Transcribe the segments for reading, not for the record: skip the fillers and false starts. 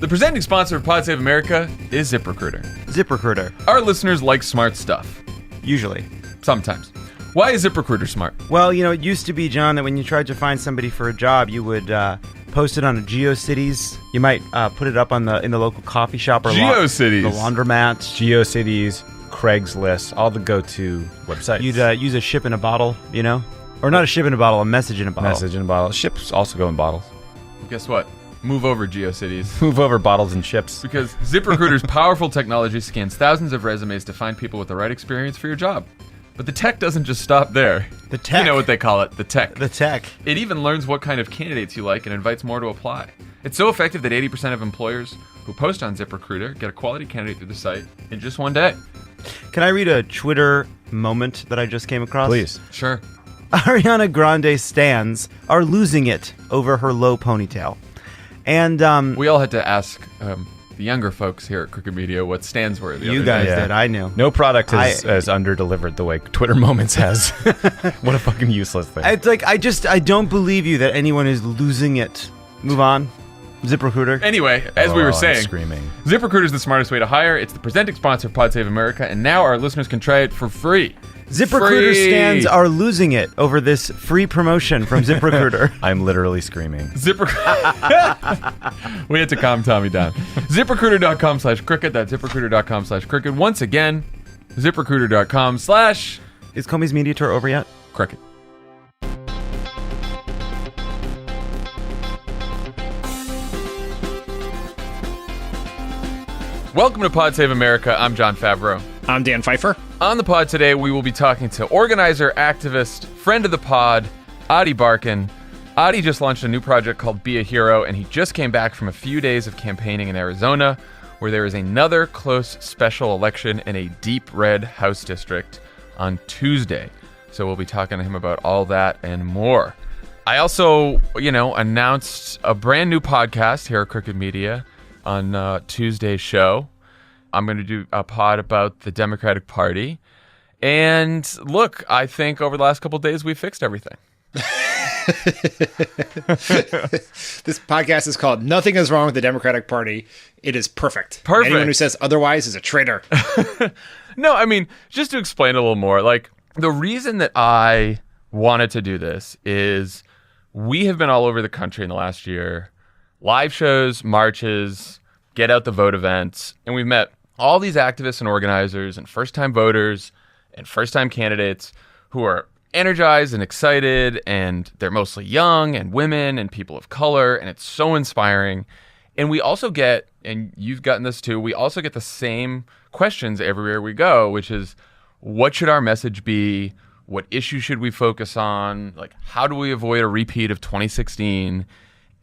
The presenting sponsor of Pod Save America is ZipRecruiter. ZipRecruiter. Our listeners like smart stuff. Usually. Sometimes. Why is ZipRecruiter smart? Well, you know, it used to be, John, that when you tried to find somebody for a job, you would post it on a GeoCities. You might put it up in the local coffee shop or GeoCities. the laundromat. GeoCities, Craigslist, all the go-to websites. You'd use a ship in a bottle, you know? Or not a ship in a bottle, a message in a bottle. Message in a bottle. Ships also go in bottles. Guess what? Move over, GeoCities. Move over bottles and ships. Because ZipRecruiter's powerful technology scans thousands of resumes to find people with the right experience for your job. But the tech doesn't just stop there. The tech. You know what they call it, the tech. The tech. It even learns what kind of candidates you like and invites more to apply. It's so effective that 80% of employers who post on ZipRecruiter get a quality candidate through the site in just one day. Can I read a Twitter moment that I just came across? Please. Sure. Ariana Grande stans are losing it over her low ponytail. And We all had to ask the younger folks here at Crooked Media what stands were. You guys did. I knew. No product has under-delivered the way Twitter Moments has. What a fucking useless thing. It's like, I don't believe you that anyone is losing it. Move on. ZipRecruiter. Anyway, as we were saying, I'm screaming. ZipRecruiter is the smartest way to hire. It's the presenting sponsor of Pod Save America, and now our listeners can try it for free. ZipRecruiter stands are losing it over this free promotion from ZipRecruiter. I'm literally screaming. We had to calm Tommy down. ZipRecruiter.com/crooked. That's ZipRecruiter.com/crooked. Once again, ZipRecruiter.com/ Is Comey's Media Tour over yet? crooked. Welcome to Pod Save America. I'm Jon Favreau. I'm Dan Pfeiffer. On the pod today, we will be talking to organizer, activist, friend of the pod, Ady Barkan. Ady just launched a new project called Be a Hero, and he just came back from a few days of campaigning in Arizona, where there is another close special election in a deep red House district on Tuesday. So we'll be talking to him about all that and more. I also, announced a brand new podcast here at Crooked Media on Tuesday's show. I'm going to do a pod about the Democratic Party. And look, I think over the last couple of days, we fixed everything. This podcast is called Nothing is Wrong with the Democratic Party. It is perfect. Perfect. Anyone who says otherwise is a traitor. No, I mean, just to explain a little more, like, the reason that I wanted to do this is we have been all over the country in the last year. Live shows, marches, get out the vote events, and we've met all these activists and organizers and first-time voters and first-time candidates who are energized and excited, and they're mostly young and women and people of color, and it's so inspiring. And we also get, and you've gotten this too, we also get the same questions everywhere we go, which is, what should our message be? What issues should we focus on? Like, how do we avoid a repeat of 2016?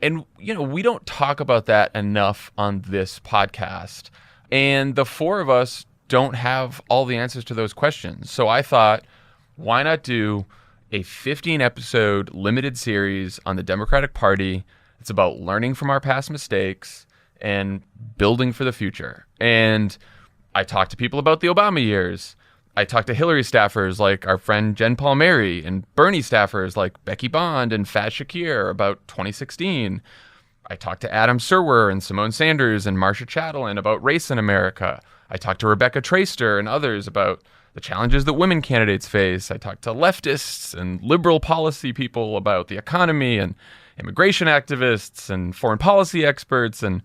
And, we don't talk about that enough on this podcast. And the four of us don't have all the answers to those questions. So I thought, why not do a 15-episode limited series on the Democratic Party? It's about learning from our past mistakes and building for the future. And I talked to people about the Obama years. I talked to Hillary staffers like our friend Jen Palmieri and Bernie staffers like Becky Bond and Faz Shakir about 2016. I talked to Adam Serwer and Simone Sanders and Marsha Chatelain about race in America. I talked to Rebecca Traister and others about the challenges that women candidates face. I talked to leftists and liberal policy people about the economy and immigration activists and foreign policy experts. And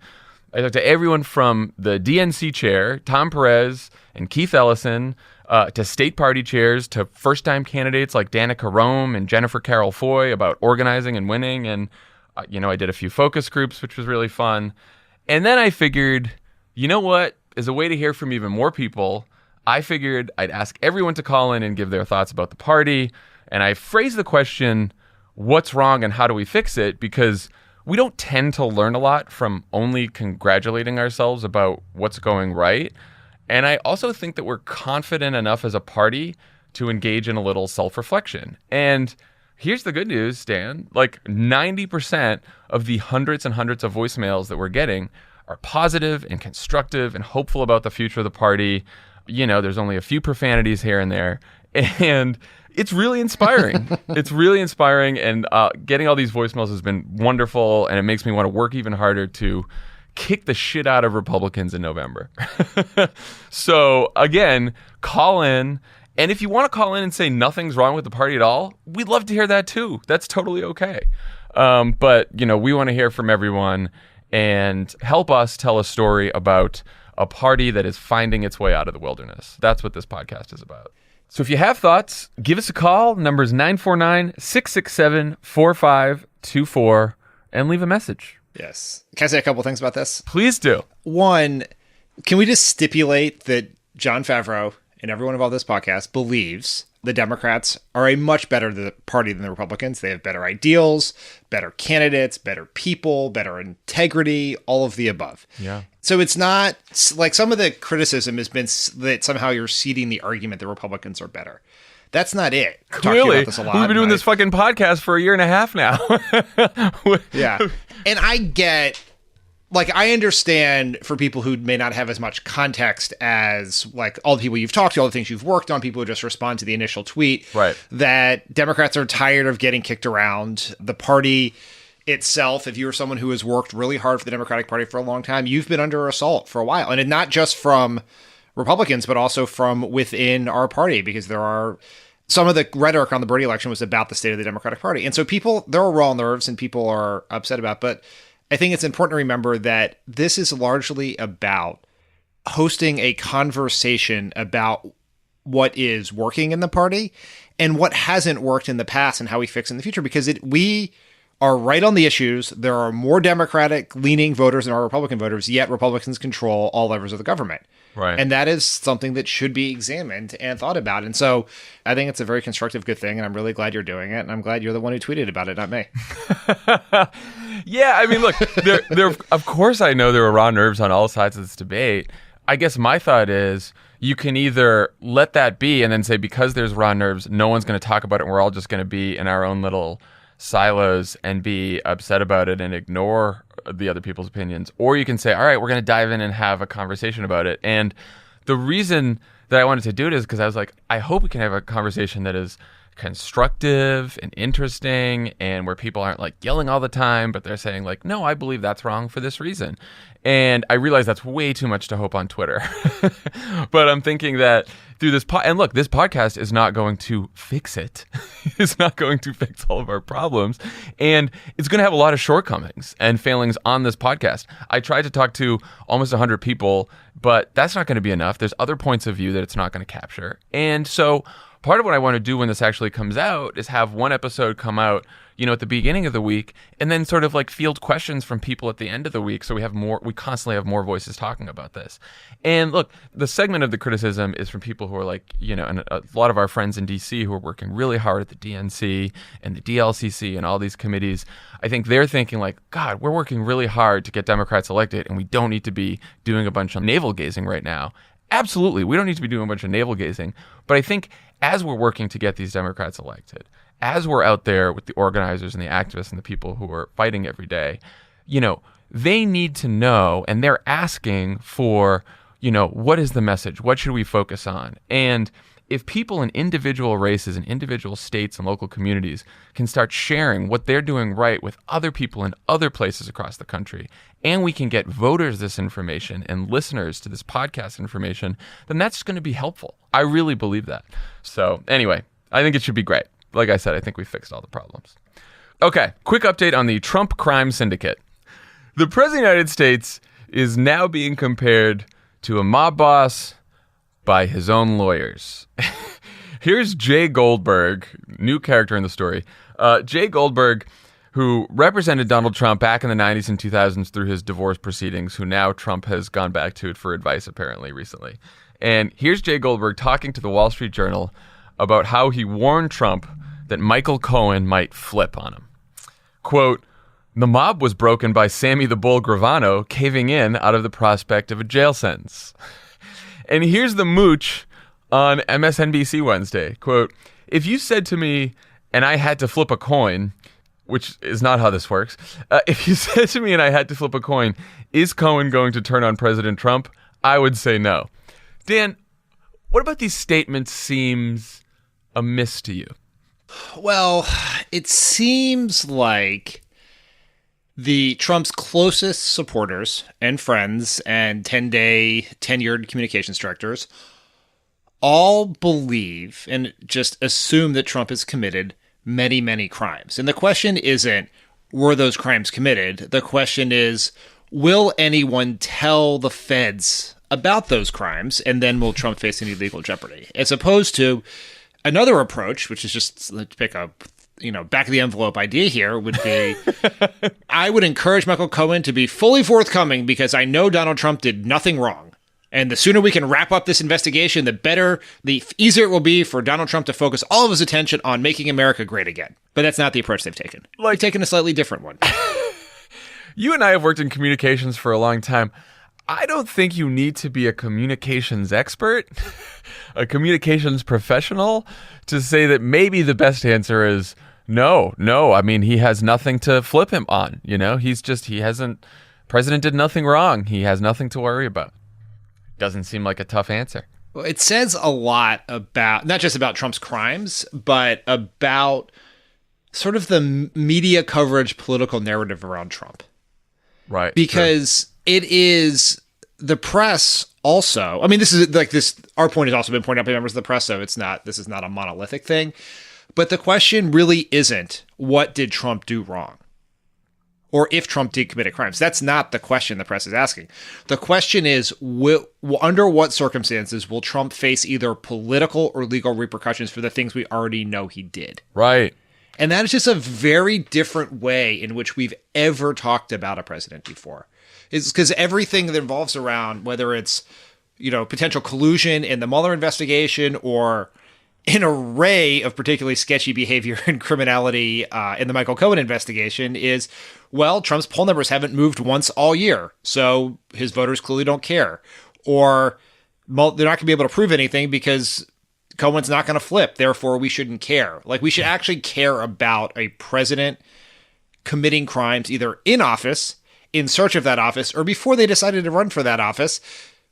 I talked to everyone from the DNC chair, Tom Perez and Keith Ellison, to state party chairs, to first-time candidates like Danica Rome and Jennifer Carroll Foy about organizing and winning. And, I did a few focus groups, which was really fun. And then I figured, you know what? As a way to hear from even more people, I figured I'd ask everyone to call in and give their thoughts about the party. And I phrased the question, what's wrong and how do we fix it? Because we don't tend to learn a lot from only congratulating ourselves about what's going right. And I also think that we're confident enough as a party to engage in a little self-reflection. And here's the good news, Dan. Like 90% of the hundreds and hundreds of voicemails that we're getting are positive and constructive and hopeful about the future of the party. There's only a few profanities here and there. And it's really inspiring. It's really inspiring. And getting all these voicemails has been wonderful. And it makes me want to work even harder to kick the shit out of Republicans in November. So again, call in. And if you want to call in and say nothing's wrong with the party at all, we'd love to hear that too. That's totally okay. But, we want to hear from everyone and help us tell a story about a party that is finding its way out of the wilderness. That's what this podcast is about. So if you have thoughts, give us a call. Number is 949-667-4524 and leave a message. Yes. Can I say a couple things about this? Please do. One, can we just stipulate that Jon Favreau and everyone involved in this podcast believes the Democrats are a much better party than the Republicans. They have better ideals, better candidates, better people, better integrity, all of the above. Yeah. So it's not like some of the criticism has been that somehow you're ceding the argument that Republicans are better. That's not it. Clearly, about this a lot, we've been doing this fucking podcast for a year and a half now. Yeah. And I understand for people who may not have as much context as like all the people you've talked to, all the things you've worked on, people who just respond to the initial tweet, right, that Democrats are tired of getting kicked around. The party itself, if you're someone who has worked really hard for the Democratic Party for a long time, you've been under assault for a while. And not just from Republicans, but also from within our party, because there are some of the rhetoric on the Bernie election was about the state of the Democratic Party. And so there are raw nerves and people are upset about, but I think it's important to remember that this is largely about hosting a conversation about what is working in the party and what hasn't worked in the past and how we fix it in the future, because we are right on the issues. There are more Democratic-leaning voters than are Republican voters, yet Republicans control all levers of the government. Right. And that is something that should be examined and thought about. And so I think it's a very constructive, good thing, and I'm really glad you're doing it, and I'm glad you're the one who tweeted about it, not me. Yeah, I mean, look, there. Of course I know there are raw nerves on all sides of this debate. I guess my thought is you can either let that be and then say because there's raw nerves, no one's going to talk about it, and we're all just going to be in our own little silos and be upset about it and ignore the other people's opinions. Or you can say, all right, we're going to dive in and have a conversation about it. And the reason that I wanted to do it is because I was like, I hope we can have a conversation that is constructive and interesting and where people aren't like yelling all the time, but they're saying like, no, I believe that's wrong for this reason. And I realize that's way too much to hope on Twitter. But I'm thinking that through this and look, this podcast is not going to fix it. It's not going to fix all of our problems. And it's going to have a lot of shortcomings and failings on this podcast. I tried to talk to almost 100 people, but that's not going to be enough. There's other points of view that it's not going to capture. And so part of what I want to do when this actually comes out is have one episode come out, at the beginning of the week, and then sort of like field questions from people at the end of the week. So we constantly have more voices talking about this. And look, the segment of the criticism is from people who are like, and a lot of our friends in DC who are working really hard at the DNC and the DLCC and all these committees. I think they're thinking like, God, we're working really hard to get Democrats elected, and we don't need to be doing a bunch of navel gazing right now. Absolutely, we don't need to be doing a bunch of navel gazing. But I think as we're working to get these Democrats elected, as we're out there with the organizers and the activists and the people who are fighting every day, they need to know, and they're asking for, what is the message? What should we focus on? And if people in individual races and individual states and local communities can start sharing what they're doing right with other people in other places across the country, and we can get voters this information and listeners to this podcast information, then that's going to be helpful. I really believe that. So anyway, I think it should be great. Like I said, I think we fixed all the problems. Okay, quick update on the Trump crime syndicate. The President of the United States is now being compared to a mob boss by his own lawyers. Here's Jay Goldberg, new character in the story. Jay Goldberg, who represented Donald Trump back in the 90s and 2000s through his divorce proceedings, who now Trump has gone back to it for advice apparently recently. And here's Jay Goldberg talking to the Wall Street Journal about how he warned Trump that Michael Cohen might flip on him. Quote, "The mob was broken by Sammy the Bull Gravano caving in out of the prospect of a jail sentence." And here's the mooch on MSNBC Wednesday. Quote, "If you said to me and I had to flip a coin," which is not how this works, if you said to me and I had to flip a coin, is Cohen going to turn on President Trump? I would say no. Dan, what about these statements seems amiss to you? Well, it seems like Trump's closest supporters and friends and 10-day tenured communications directors all believe and just assume that Trump has committed many, many crimes. And the question isn't, were those crimes committed? The question is, will anyone tell the feds about those crimes, and then will Trump face any legal jeopardy? As opposed to another approach, which is just, let's pick a back of the envelope idea here, would be, I would encourage Michael Cohen to be fully forthcoming because I know Donald Trump did nothing wrong. And the sooner we can wrap up this investigation, the easier it will be for Donald Trump to focus all of his attention on making America great again. But that's not the approach they've taken. They've taken a slightly different one. You and I have worked in communications for a long time. I don't think you need to be a communications expert, a communications professional, to say that maybe the best answer is no. I mean, he has nothing to flip him on. President did nothing wrong. He has nothing to worry about. Doesn't seem like a tough answer. Well, it says a lot about, not just about Trump's crimes, but about sort of the media coverage, political narrative around Trump. Right. Because it is the press also, I mean, our point has also been pointed out by members of the press, so this is not a monolithic thing. But the question really isn't, what did Trump do wrong? Or if Trump did commit crimes. That's not the question the press is asking. The question is, under what circumstances will Trump face either political or legal repercussions for the things we already know he did? Right. And that is just a very different way in which we've ever talked about a president before. It's because everything that involves around, whether it's, potential collusion in the Mueller investigation or an array of particularly sketchy behavior and criminality in the Michael Cohen investigation, is, well, Trump's poll numbers haven't moved once all year, so his voters clearly don't care. Or they're not going to be able to prove anything because Cohen's not going to flip, therefore we shouldn't care. Like, we should actually care about a president committing crimes either in office, in search of that office, or before they decided to run for that office,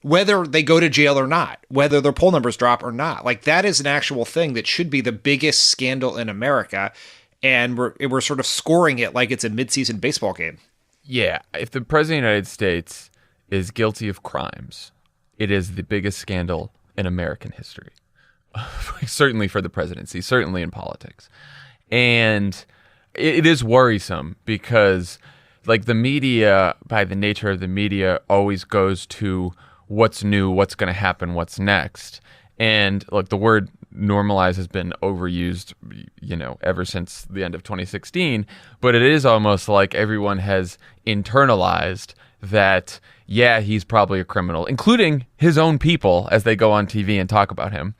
whether they go to jail or not, whether their poll numbers drop or not. Like, that is an actual thing that should be the biggest scandal in America, and we're sort of scoring it like it's a midseason baseball game. Yeah, if the president of the United States is guilty of crimes, it is the biggest scandal in American history. Certainly for the presidency, certainly in politics. And it is worrisome because, like, the media, by the nature of the media, always goes to what's new, what's going to happen, what's next. And look, the word normalize has been overused, ever since the end of 2016. But it is almost like everyone has internalized that, yeah, he's probably a criminal, including his own people as they go on TV and talk about him.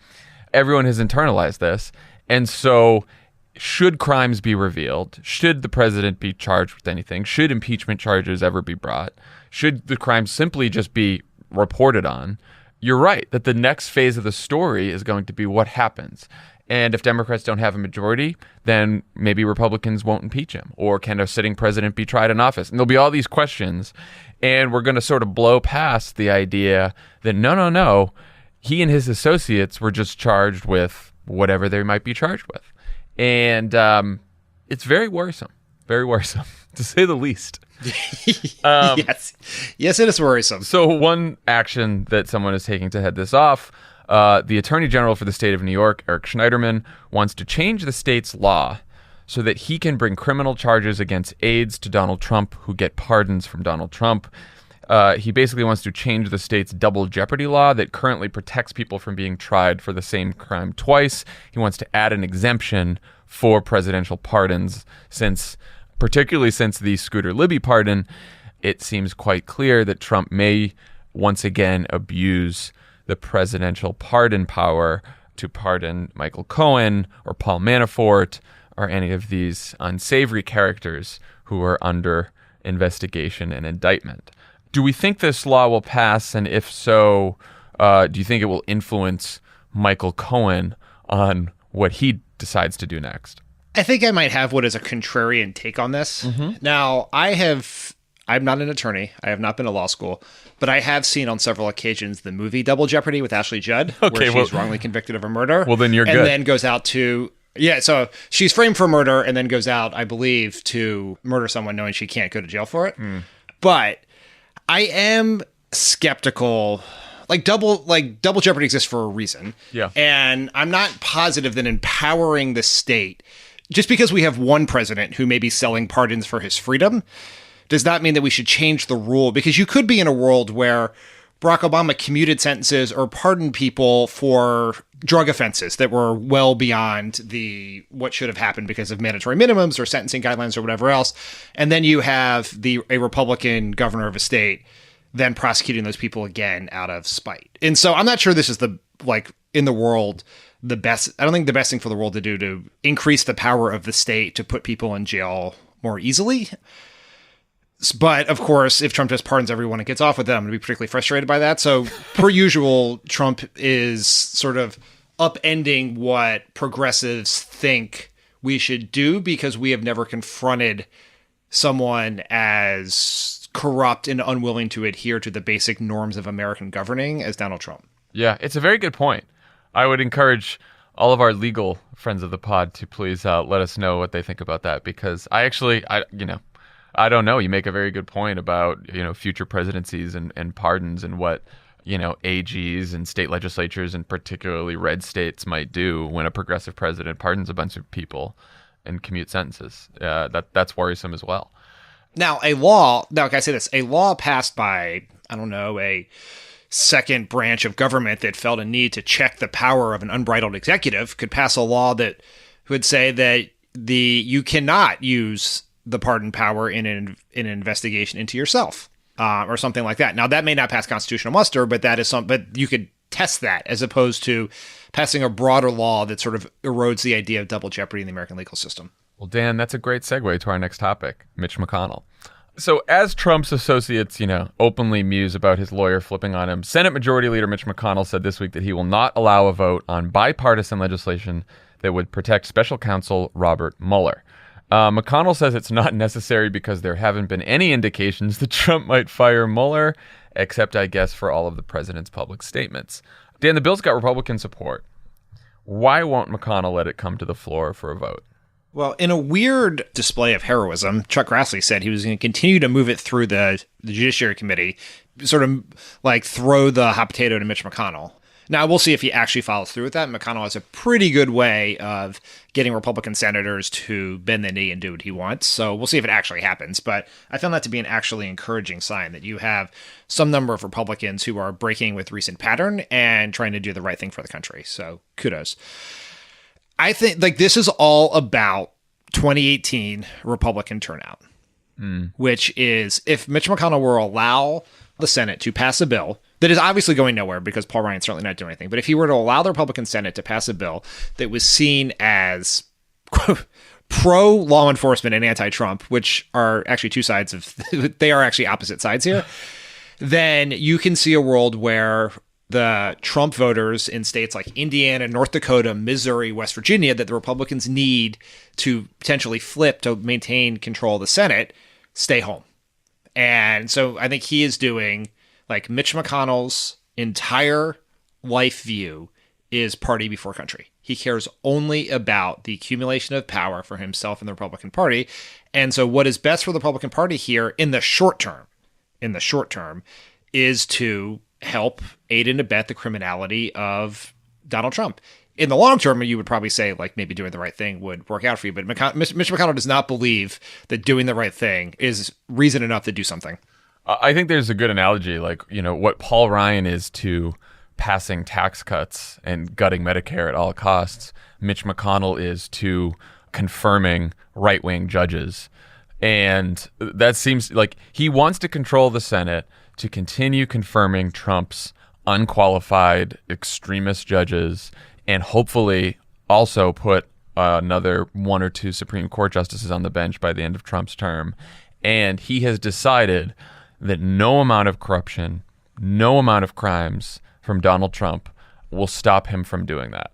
Everyone has internalized this. And so should crimes be revealed? Should the president be charged with anything? Should impeachment charges ever be brought? Should the crimes simply just be reported on? You're right that the next phase of the story is going to be what happens. And if Democrats don't have a majority, then maybe Republicans won't impeach him. Or can a sitting president be tried in office? And there'll be all these questions. And we're going to sort of blow past the idea that no, he and his associates were just charged with whatever they might be charged with. And it's very worrisome, to say the least. Yes, it is worrisome. So one action that someone is taking to head this off, the Attorney General for the state of New York, Eric Schneiderman, wants to change the state's law so that he can bring criminal charges against aides to Donald Trump who get pardons from Donald Trump. He basically wants to change the state's double jeopardy law that currently protects people from being tried for the same crime twice. He wants to add an exemption for presidential pardons, particularly since the Scooter Libby pardon, it seems quite clear that Trump may once again abuse the presidential pardon power to pardon Michael Cohen or Paul Manafort or any of these unsavory characters who are under investigation and indictment. Do we think this law will pass? And if so, do you think it will influence Michael Cohen on what he decides to do next? I think I might have what is a contrarian take on this. Mm-hmm. Now, I'm not an attorney. I have not been to law school, but I have seen on several occasions the movie Double Jeopardy with Ashley Judd, where she's wrongly convicted of a murder. Well, then you're good. And then goes out to Yeah, so she's framed for murder and then goes out, I believe, to murder someone knowing she can't go to jail for it. But I am skeptical. Double jeopardy exists for a reason. Yeah. And I'm not positive that empowering the state, just because we have one president who may be selling pardons for his freedom, does not mean that we should change the rule. Because you could be in a world where Barack Obama commuted sentences or pardoned people for drug offenses that were well beyond what should have happened because of mandatory minimums or sentencing guidelines or whatever else. And then you have a Republican governor of a state then prosecuting those people again out of spite. And so I'm not sure this is in the world, the best. I don't think the best thing for the world to do to increase the power of the state to put people in jail more easily. But of course, if Trump just pardons everyone and gets off with them, I'm going to be particularly frustrated by that. So per usual, Trump is sort of upending what progressives think we should do because we have never confronted someone as corrupt and unwilling to adhere to the basic norms of American governing as Donald Trump. Yeah, it's a very good point. I would encourage all of our legal friends of the pod to please let us know what they think about that, because I don't know. You make a very good point about, future presidencies and pardons and what, AGs and state legislatures and particularly red states might do when a progressive president pardons a bunch of people and commute sentences. That's worrisome as well. Now, can I say this? A law passed by, a second branch of government that felt a need to check the power of an unbridled executive could pass a law that would say that you cannot use the pardon power in an investigation into yourself, or something like that. Now, that may not pass constitutional muster, but but you could test that as opposed to passing a broader law that sort of erodes the idea of double jeopardy in the American legal system. Well, Dan, that's a great segue to our next topic, Mitch McConnell. So as Trump's associates, openly muse about his lawyer flipping on him, Senate Majority Leader Mitch McConnell said this week that he will not allow a vote on bipartisan legislation that would protect special counsel Robert Mueller. McConnell says it's not necessary because there haven't been any indications that Trump might fire Mueller, except, I guess, for all of the president's public statements. Dan, the bill's got Republican support. Why won't McConnell let it come to the floor for a vote? Well, in a weird display of heroism, Chuck Grassley said he was going to continue to move it through the Judiciary Committee, sort of throw the hot potato to Mitch McConnell. Now, we'll see if he actually follows through with that. McConnell has a pretty good way of getting Republican senators to bend the knee and do what he wants. So we'll see if it actually happens. But I found that to be an actually encouraging sign that you have some number of Republicans who are breaking with recent pattern and trying to do the right thing for the country. So kudos. I think this is all about 2018 Republican turnout, which is if Mitch McConnell will allow the Senate to pass a bill that is obviously going nowhere because Paul Ryan's certainly not doing anything. But if he were to allow the Republican Senate to pass a bill that was seen as pro law enforcement and anti-Trump, which are actually two sides of, they are actually opposite sides here, then you can see a world where the Trump voters in states like Indiana, North Dakota, Missouri, West Virginia, that the Republicans need to potentially flip to maintain control of the Senate, stay home. And so I think he is doing, Mitch McConnell's entire life view is party before country. He cares only about the accumulation of power for himself and the Republican Party. And so what is best for the Republican Party here in the short term, is to help aid and abet the criminality of Donald Trump. In the long term, you would probably say maybe doing the right thing would work out for you. But Mitch McConnell does not believe that doing the right thing is reason enough to do something. I think there's a good analogy, what Paul Ryan is to passing tax cuts and gutting Medicare at all costs. Mitch McConnell is to confirming right-wing judges. And that seems like he wants to control the Senate to continue confirming Trump's unqualified extremist judges and hopefully also put another one or two Supreme Court justices on the bench by the end of Trump's term. And he has decided that no amount of corruption, no amount of crimes from Donald Trump will stop him from doing that.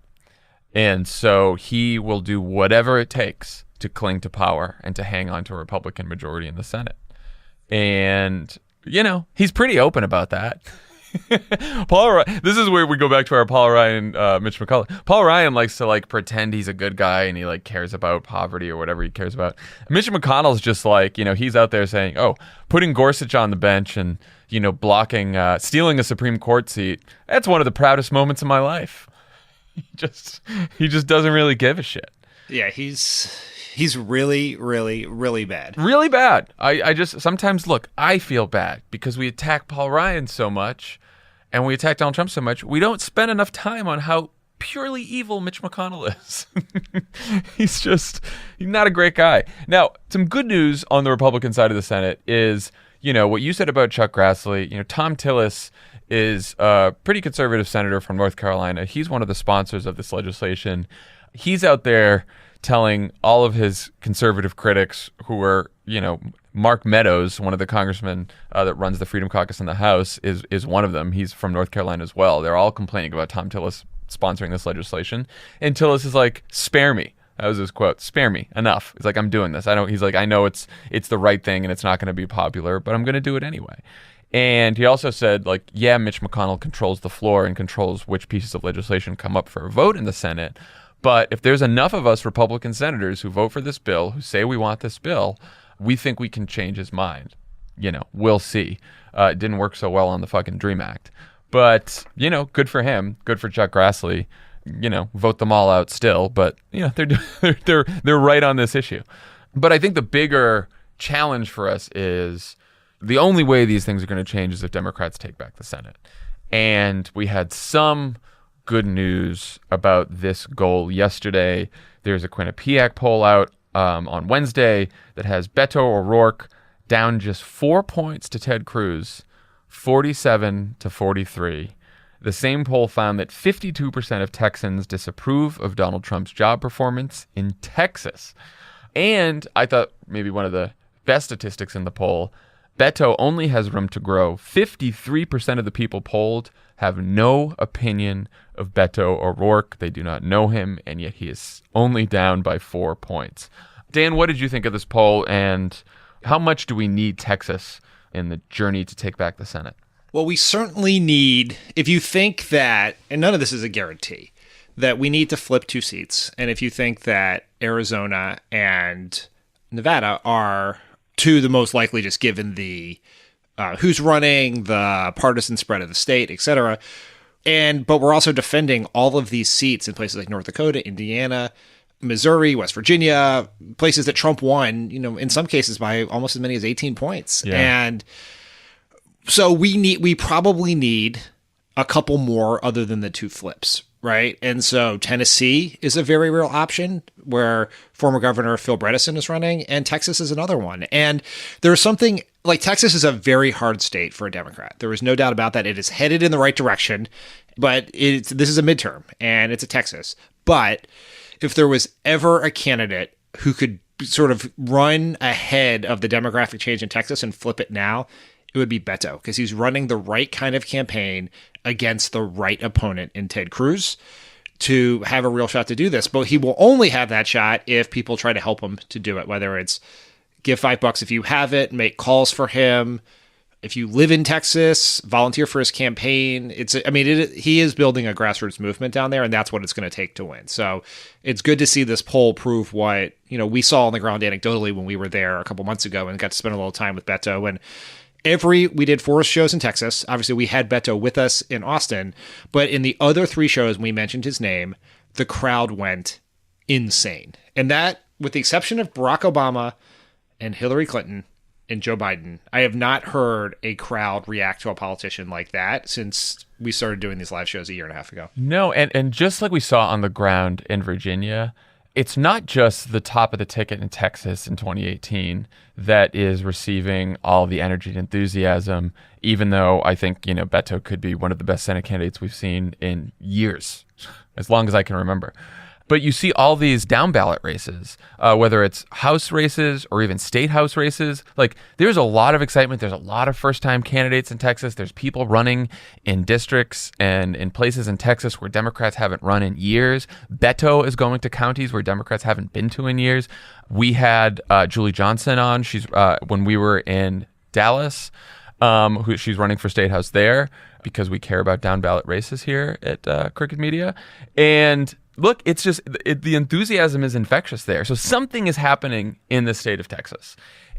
And so he will do whatever it takes to cling to power and to hang on to a Republican majority in the Senate. And, he's pretty open about that. This is where we go back to our Paul Ryan, Mitch McConnell. Paul Ryan likes to like pretend he's a good guy and he like cares about poverty or whatever he cares about. Mitch McConnell's just like, he's out there saying, oh, putting Gorsuch on the bench and, blocking, stealing a Supreme Court seat. That's one of the proudest moments of my life. He just doesn't really give a shit. Yeah, he's really, really, really bad. Really bad. I just sometimes I feel bad because we attack Paul Ryan so much and we attack Donald Trump so much. We don't spend enough time on how purely evil Mitch McConnell is. He's not a great guy. Now, some good news on the Republican side of the Senate is, what you said about Chuck Grassley. Tom Tillis is a pretty conservative senator from North Carolina. He's one of the sponsors of this legislation. He's out there telling all of his conservative critics who are, Mark Meadows, one of the congressmen that runs the Freedom Caucus in the House, is one of them. He's from North Carolina as well. They're all complaining about Tom Tillis sponsoring this legislation. And Tillis is like, spare me. That was his quote. Spare me. Enough. He's like, I'm doing this. He's like, I know it's the right thing and it's not going to be popular, but I'm going to do it anyway. And he also said, Mitch McConnell controls the floor and controls which pieces of legislation come up for a vote in the Senate. But if there's enough of us Republican senators who vote for this bill, who say we want this bill, we think we can change his mind. We'll see. It didn't work so well on the fucking DREAM Act. But, good for him. Good for Chuck Grassley. Vote them all out still. But, they're right on this issue. But I think the bigger challenge for us is the only way these things are going to change is if Democrats take back the Senate. And we had some good news about this goal yesterday. There's a Quinnipiac poll out on Wednesday that has Beto O'Rourke down just 4 points to Ted Cruz, 47-43. The same poll found that 52% of Texans disapprove of Donald Trump's job performance in Texas. And I thought maybe one of the best statistics in the poll, Beto only has room to grow. 53% of the people polled have no opinion of Beto O'Rourke. They do not know him, and yet he is only down by 4 points. Dan, what did you think of this poll, and how much do we need Texas in the journey to take back the Senate? Well, we certainly need, if you think that, and none of this is a guarantee, that we need to flip 2 seats, and if you think that Arizona and Nevada are 2 the most likely, just given the who's running, the partisan spread of the state, etc. But we're also defending all of these seats in places like North Dakota, Indiana, Missouri, West Virginia, places that Trump won, in some cases by almost as many as 18 points. Yeah. And so we probably need a couple more other than the 2 flips, right? And so Tennessee is a very real option where former Governor Phil Bredesen is running, and Texas is another one. And there's something like Texas is a very hard state for a Democrat. There is no doubt about that. It is headed in the right direction, but this is a midterm and it's a Texas. But if there was ever a candidate who could sort of run ahead of the demographic change in Texas and flip it now, it would be Beto, because he's running the right kind of campaign against the right opponent in Ted Cruz to have a real shot to do this. But he will only have that shot if people try to help him to do it, whether it's give $5 if you have it, make calls for him. If you live in Texas, volunteer for his campaign. He is building a grassroots movement down there, and that's what it's going to take to win. So it's good to see this poll prove what we saw on the ground anecdotally when we were there a couple months ago and got to spend a little time with Beto. And we did 4 shows in Texas. Obviously, we had Beto with us in Austin, but in the other 3 shows, we mentioned his name. The crowd went insane, and that, with the exception of Barack Obama and Hillary Clinton and Joe Biden, I have not heard a crowd react to a politician like that since we started doing these live shows a year and a half ago. No, and just like we saw on the ground in Virginia, it's not just the top of the ticket in Texas in 2018 that is receiving all the energy and enthusiasm, even though I think, Beto could be one of the best Senate candidates we've seen in years, as long as I can remember. But you see all these down ballot races, whether it's House races or even state House races. There's a lot of excitement. There's a lot of first-time candidates in Texas. There's people running in districts and in places in Texas where Democrats haven't run in years. Beto is going to counties where Democrats haven't been to in years. We had Julie Johnson on. She's when we were in Dallas. she's running for state house there because we care about down ballot races here at Crooked Media. And look, it's just the enthusiasm is infectious there. So something is happening in the state of Texas.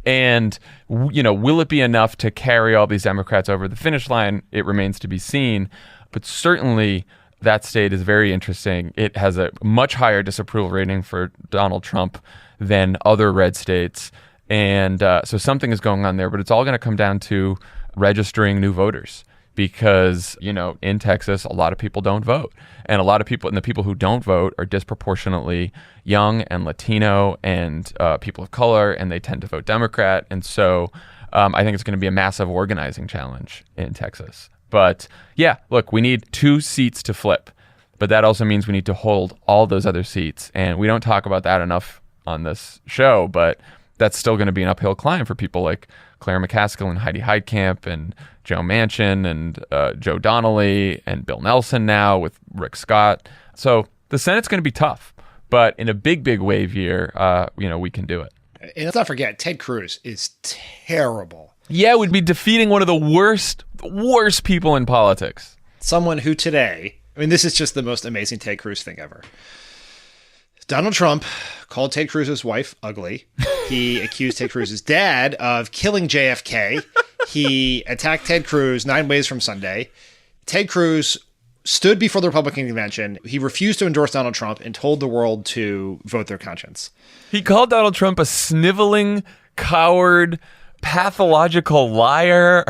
And, will it be enough to carry all these Democrats over the finish line? It remains to be seen. But certainly that state is very interesting. It has a much higher disapproval rating for Donald Trump than other red states. And so something is going on there. But it's all going to come down to registering new voters. Because, in Texas, a lot of people don't vote. And a lot of people, and the people who don't vote are disproportionately young and Latino and people of color, and they tend to vote Democrat. And so I think it's going to be a massive organizing challenge in Texas. But yeah, look, we need 2 seats to flip. But that also means we need to hold all those other seats. And we don't talk about that enough on this show, but that's still going to be an uphill climb for people like Claire McCaskill and Heidi Heitkamp and Joe Manchin and Joe Donnelly and Bill Nelson now with Rick Scott. So the Senate's going to be tough, but in a big, big wave year, we can do it. And let's not forget, Ted Cruz is terrible. Yeah, we'd be defeating one of the worst people in politics. Someone who today, this is just the most amazing Ted Cruz thing ever. Donald Trump called Ted Cruz's wife ugly. He accused Ted Cruz's dad of killing JFK. He attacked Ted Cruz 9 ways from Sunday. Ted Cruz stood before the Republican convention. He refused to endorse Donald Trump and told the world to vote their conscience. He called Donald Trump a sniveling, coward, pathological liar,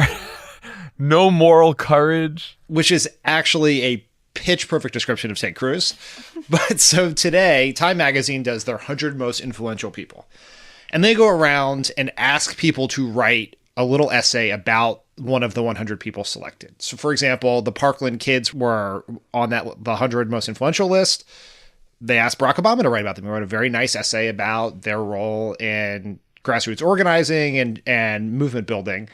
no moral courage. Which is actually a pitch perfect description of Ted Cruz. But so today, Time Magazine does their 100 most influential people. And they go around and ask people to write a little essay about one of the 100 people selected. So for example, the Parkland kids were on the 100 most influential list. They asked Barack Obama to write about them. He wrote a very nice essay about their role in grassroots organizing and movement building.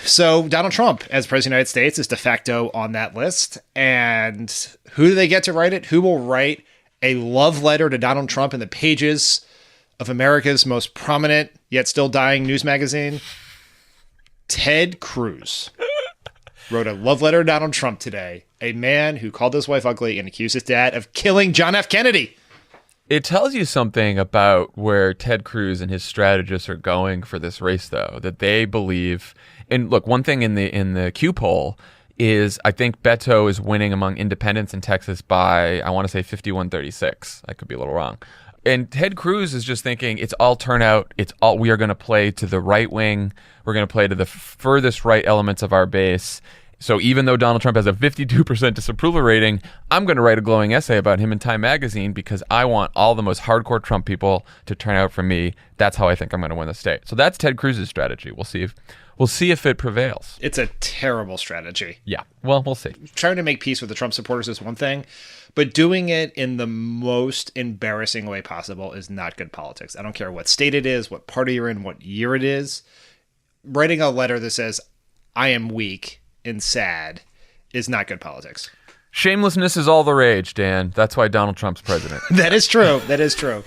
So Donald Trump, as President of the United States, is de facto on that list. And who do they get to write it? Who will write a love letter to Donald Trump in the pages of America's most prominent yet still dying news magazine? Ted Cruz wrote a love letter to Donald Trump today, a man who called his wife ugly and accused his dad of killing John F. Kennedy. It tells you something about where Ted Cruz and his strategists are going for this race, though, that they believe. And look, one thing in the Q poll is I think Beto is winning among independents in Texas by, I want to say 51-36. I could be a little wrong. And Ted Cruz is just thinking it's all turnout. We are going to play to the right wing. We're going to play to the furthest right elements of our base. So even though Donald Trump has a 52% disapproval rating, I'm going to write a glowing essay about him in Time Magazine because I want all the most hardcore Trump people to turn out for me. That's how I think I'm going to win the state. So that's Ted Cruz's strategy. We'll see if it prevails. It's a terrible strategy. Yeah. Well, we'll see. Trying to make peace with the Trump supporters is one thing, but doing it in the most embarrassing way possible is not good politics. I don't care what state it is, what party you're in, what year it is. Writing a letter that says, I am weak and sad is not good politics. Shamelessness is all the rage, Dan. That's why Donald Trump's president. That is true. That is true.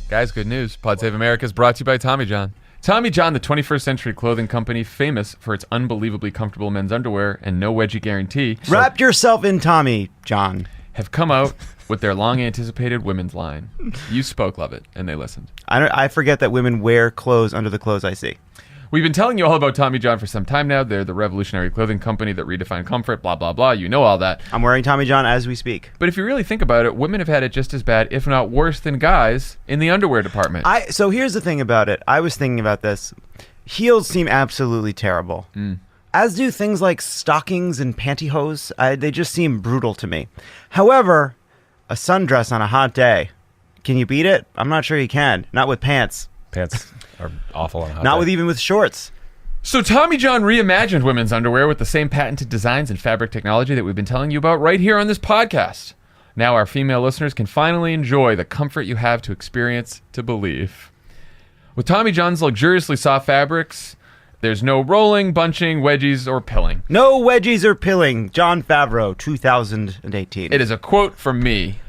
Guys, good news. Pod Save America is brought to you by Tommy John. Tommy John, the 21st century clothing company famous for its unbelievably comfortable men's underwear and no wedgie guarantee. Wrap yourself in Tommy John. Have come out with their long-anticipated women's line. You spoke, love it, and they listened. I forget that women wear clothes under the clothes I see. We've been telling you all about Tommy John for some time now. They're the revolutionary clothing company that redefined comfort, blah, blah, blah. You know all that. I'm wearing Tommy John as we speak. But if you really think about it, women have had it just as bad, if not worse, than guys in the underwear department. So here's the thing about it. I was thinking about this. Heels seem absolutely terrible. As do things like stockings and pantyhose. They just seem brutal to me. However, a sundress on a hot day, can you beat it? I'm not sure you can. Not with pants. Pants are awful on a hot Not day. with even with shorts. So Tommy John reimagined women's underwear with the same patented designs and fabric technology that we've been telling you about right here on this podcast. Now our female listeners can finally enjoy the comfort you have to experience to believe. With Tommy John's luxuriously soft fabrics, there's no rolling, bunching, wedgies, or pilling. No wedgies or pilling. Jon Favreau, 2018. It is a quote from me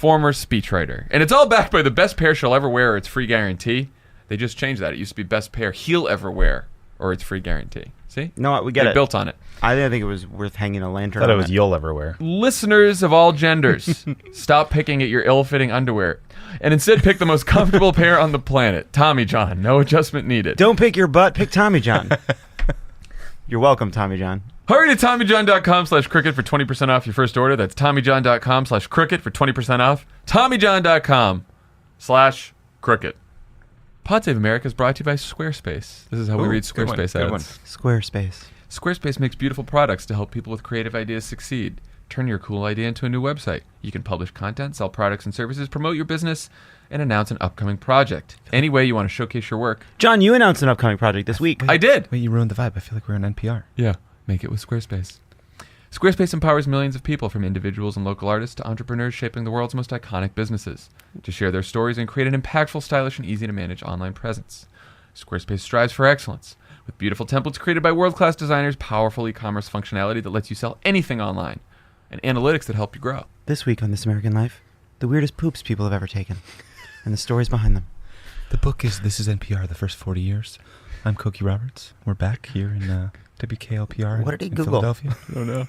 former speechwriter. And it's all backed by the best pair she'll ever wear or its free guarantee. They just changed that. It used to be best pair he'll ever wear or its free guarantee. See? No, we get They it. built on it. I think it was worth hanging a lantern I thought on it was you'll ever wear. Listeners of all genders, stop picking at your ill-fitting underwear and instead pick the most comfortable pair on the planet. Tommy John. No adjustment needed. Don't pick your butt, pick Tommy John. You're welcome, Tommy John. Hurry to TommyJohn.com/cricket for 20% off your first order. That's TommyJohn.com/cricket for 20% off. TommyJohn.com/cricket. Pod Save America is brought to you by Squarespace. This is how we read Squarespace good one. ads. Squarespace. Squarespace makes beautiful products to help people with creative ideas succeed. Turn your cool idea into a new website. You can publish content, sell products and services, promote your business, and announce an upcoming project. Any way you want to showcase your work. John, you announced an upcoming project this week. I did. Wait, you ruined the vibe. I feel like we're on NPR. Yeah, make it with Squarespace. Squarespace empowers millions of people, from individuals and local artists to entrepreneurs shaping the world's most iconic businesses, to share their stories and create an impactful, stylish, and easy-to-manage online presence. Squarespace strives for excellence, with beautiful templates created by world-class designers, powerful e-commerce functionality that lets you sell anything online, and analytics that help you grow. This week on This American Life, the weirdest poops people have ever taken, and the stories behind them. The book is This is NPR, the first 40 years. I'm Cokie Roberts. We're back here in WKLPR What did he in Google? Philadelphia. I don't know.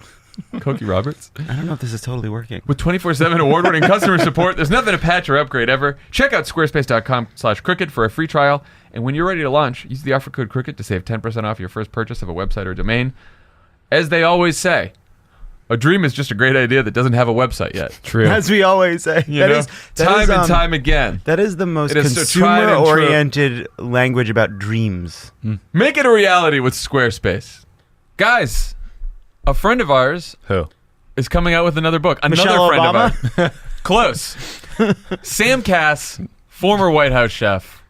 Cokie Roberts. I don't know if this is totally working. With 24/7 award-winning customer support, there's nothing to patch or upgrade ever. Check out squarespace.com/cricket for a free trial. And when you're ready to launch, use the offer code cricket to save 10% off your first purchase of a website or domain. As they always say, a dream is just a great idea that doesn't have a website yet. True. As we always say. You know? Time and time again. That is the most It is so tried and true. consumer-oriented language about dreams. Make it a reality with Squarespace. Guys, a friend of ours Who? is coming out with another book. Another Michelle friend Obama? of ours. Close. Sam Cass, former White House chef,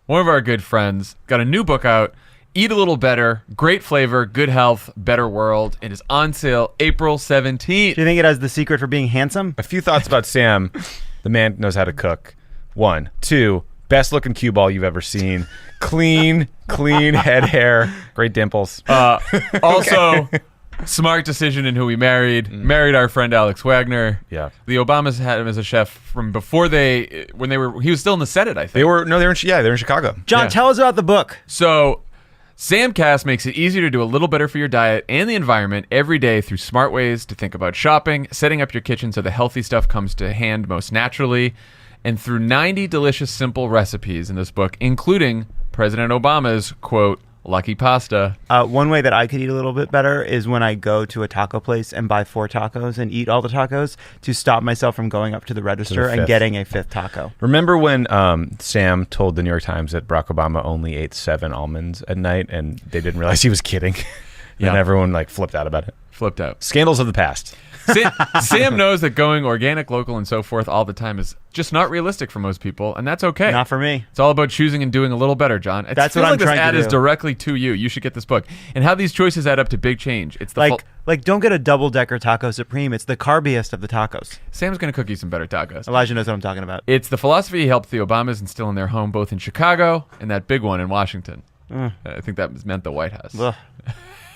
one of our good friends, got a new book out, Eat a Little Better, Great Flavor, Good Health, Better World, and is on sale April 17th. Do you think it has the secret for being handsome? A few thoughts about Sam. The man knows how to cook. 1. 2. Best looking cue ball you've ever seen. Clean head hair. Great dimples. Also, smart decision in who he married. Married our friend Alex Wagner. Yeah. The Obamas had him as a chef from before he was still in the Senate, I think. They were in Chicago. John, Yeah. tell us about the book. So, Sam Cass makes it easier to do a little better for your diet and the environment every day through smart ways to think about shopping, setting up your kitchen so the healthy stuff comes to hand most naturally, and through 90 delicious, simple recipes in this book, including President Obama's, quote, lucky pasta. One way that I could eat a little bit better is when I go to a taco place and buy 4 tacos and eat all the tacos to stop myself from going up to the register and fifth. getting a 5th taco. Remember when Sam told the New York Times that Barack Obama only ate 7 almonds at night and they didn't realize he was kidding? Yeah. And everyone flipped out about it. Flipped out. Scandals of the past. Sam knows that going organic, local, and so forth all the time is just not realistic for most people, and that's okay. Not for me. It's all about choosing and doing a little better, John. It That's feels what I'm like this trying to ad is do. directly to you. You should get this book. And how these choices add up to big change. It's the Like don't get a double-decker taco supreme. It's the carbiest of the tacos. Sam's going to cook you some better tacos. Elijah knows what I'm talking about. It's the philosophy he helped the Obamas instill in their home, both in Chicago and that big one in Washington. I think that meant the White House. Ugh.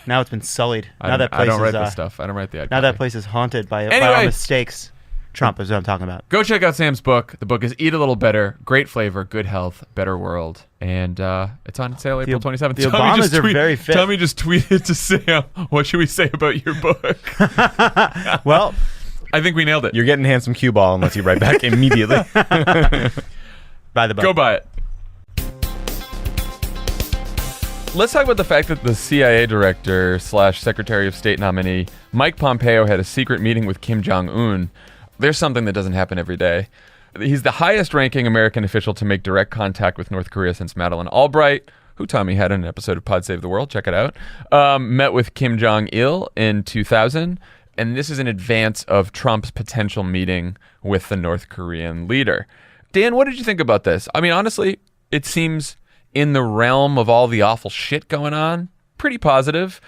Now it's been sullied. I don't write this stuff. I don't write the ad Now copy. that place is haunted by all Anyway. mistakes. Trump is what I'm talking about. Go check out Sam's book. The book is Eat a Little Better, Great Flavor, Good Health, Better World. And it's on sale April 27th. the Obamas are very fit. Tommy just tweeted to Sam, what should we say about your book? Well, I think we nailed it. You're getting handsome cue ball unless you write back immediately. by the book. Go buy it. Let's talk about the fact that the CIA director / Secretary of State nominee, Mike Pompeo, had a secret meeting with Kim Jong Un. There's something that doesn't happen every day. He's the highest ranking American official to make direct contact with North Korea since Madeleine Albright, who Tommy had in an episode of Pod Save the World. Check it out. Met with Kim Jong-il in 2000. And this is in advance of Trump's potential meeting with the North Korean leader. Dan, what did you think about this? I mean, honestly, it seems in the realm of all the awful shit going on, pretty positive.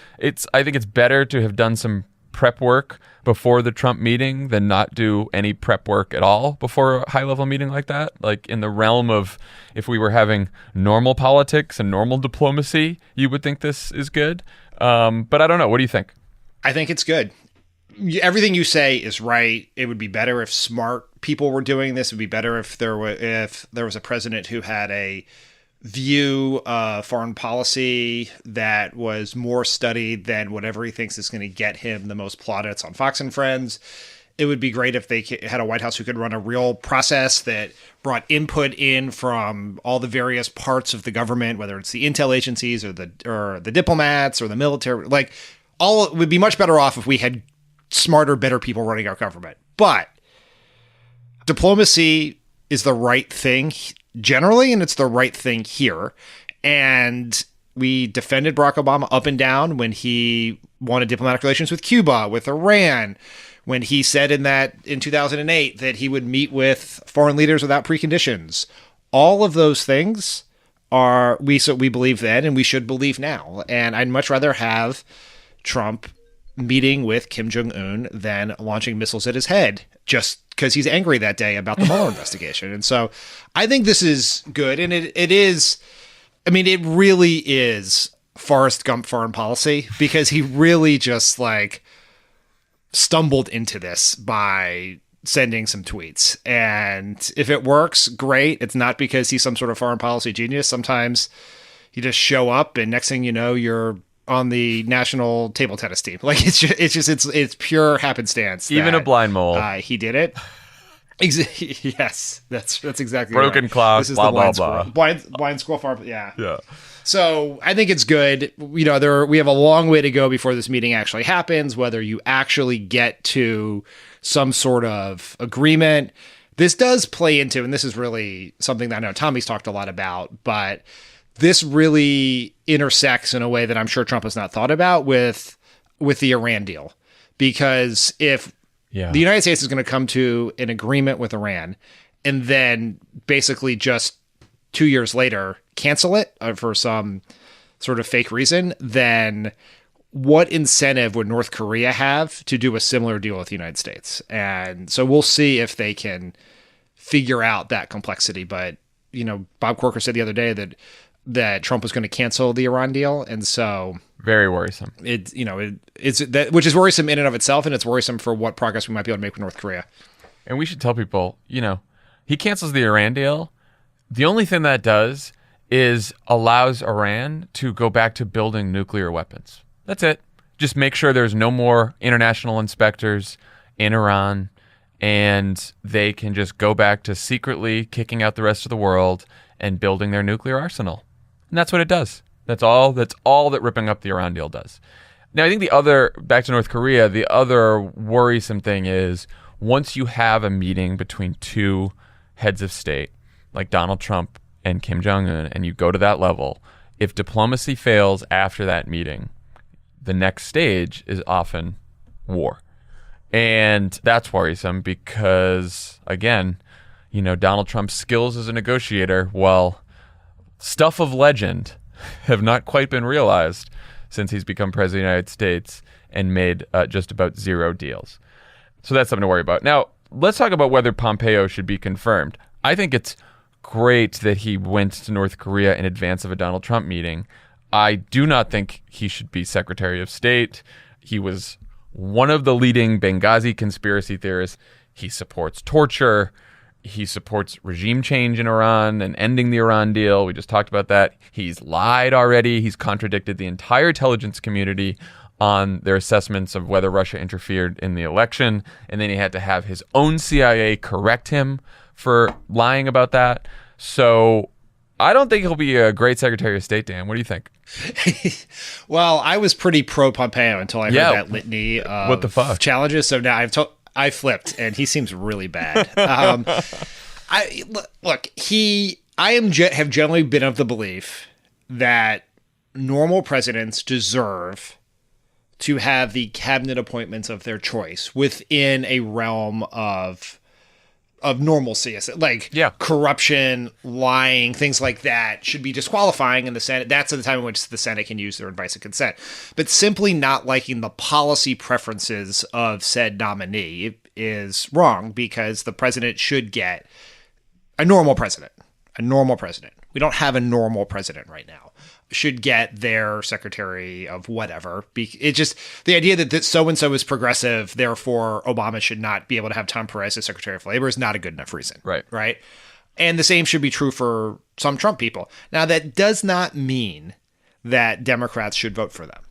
I think it's better to have done some prep work before the Trump meeting than not do any prep work at all before a high-level meeting like that. Like in the realm of if we were having normal politics and normal diplomacy, you would think this is good. But I don't know. What do you think? I think it's good. everything you say is right. It would be better if smart people were doing this. It would be better if there was a president who had a view of foreign policy that was more studied than whatever he thinks is going to get him the most plaudits on Fox and Friends. It would be great if they had a White House who could run a real process that brought input in from all the various parts of the government, whether it's the intel agencies or the diplomats or the military. Like, all would be much better off if we had smarter, better people running our government. But diplomacy is the right thing generally, and it's the right thing here. And we defended Barack Obama up and down when he wanted diplomatic relations with Cuba, with Iran, when he said in 2008 that he would meet with foreign leaders without preconditions. All of those things we believe then, and we should believe now. And I'd much rather have Trump meeting with Kim Jong Un than launching missiles at his head just because he's angry that day about the Mueller investigation. And so I think this is good. And it is, I mean, it really is Forrest Gump foreign policy, because he really just like stumbled into this by sending some tweets. And if it works, great. It's not because he's some sort of foreign policy genius. Sometimes you just show up and next thing you know, you're on the national table tennis team. Like it's pure happenstance. Even a blind mole. He did it. Yes, that's exactly broken right. clock. This is blah the blind blah squirrel. blah. Blind squirrel farm. Yeah. Yeah. So I think it's good. You know, we have a long way to go before this meeting actually happens, whether you actually get to some sort of agreement. This does play into, and this is really something that I know Tommy's talked a lot about, but this really intersects in a way that I'm sure Trump has not thought about with the Iran deal. Because if the United States is going to come to an agreement with Iran and then basically just 2 years later cancel it for some sort of fake reason, then what incentive would North Korea have to do a similar deal with the United States? And so we'll see if they can figure out that complexity. But, you know, Bob Corker said the other day that Trump was going to cancel the Iran deal. And so very worrisome. It's that, which is worrisome in and of itself. And it's worrisome for what progress we might be able to make with North Korea. And we should tell people, you know, he cancels the Iran deal. The only thing that does is allows Iran to go back to building nuclear weapons. That's it. Just make sure there's no more international inspectors in Iran, and they can just go back to secretly kicking out the rest of the world and building their nuclear arsenal. And that's what it does. That's all that ripping up the Iran deal does. Now, I think back to North Korea, the other worrisome thing is once you have a meeting between two heads of state, like Donald Trump and Kim Jong Un, and you go to that level, if diplomacy fails after that meeting, the next stage is often war. And that's worrisome because, again, you know, Donald Trump's skills as a negotiator, well, stuff of legend, have not quite been realized since he's become president of the United States and made just about zero deals. So that's something to worry about. Now, let's talk about whether Pompeo should be confirmed. I think it's great that he went to North Korea in advance of a Donald Trump meeting. I do not think he should be Secretary of State. He was one of the leading Benghazi conspiracy theorists. He supports torture. He supports regime change in Iran and ending the Iran deal. We just talked about that. He's lied already. He's contradicted the entire intelligence community on their assessments of whether Russia interfered in the election. And then he had to have his own CIA correct him for lying about that. So I don't think he'll be a great Secretary of State, Dan. What do you think? Well, I was pretty pro Pompeo until I heard that litany of what the fuck? Challenges. So now I flipped, and he seems really bad. Have generally been of the belief that normal presidents deserve to have the cabinet appointments of their choice within a realm of normalcy, like corruption, lying, things like that should be disqualifying in the Senate. That's at the time in which the Senate can use their advice and consent. But simply not liking the policy preferences of said nominee is wrong, because the president should get a normal president. We don't have a normal president right now. should get their secretary of whatever. It just, the idea that so-and-so is progressive, therefore Obama should not be able to have Tom Perez as Secretary of Labor is not a good enough reason. Right. And the same should be true for some Trump people. Now, that does not mean that Democrats should vote for them.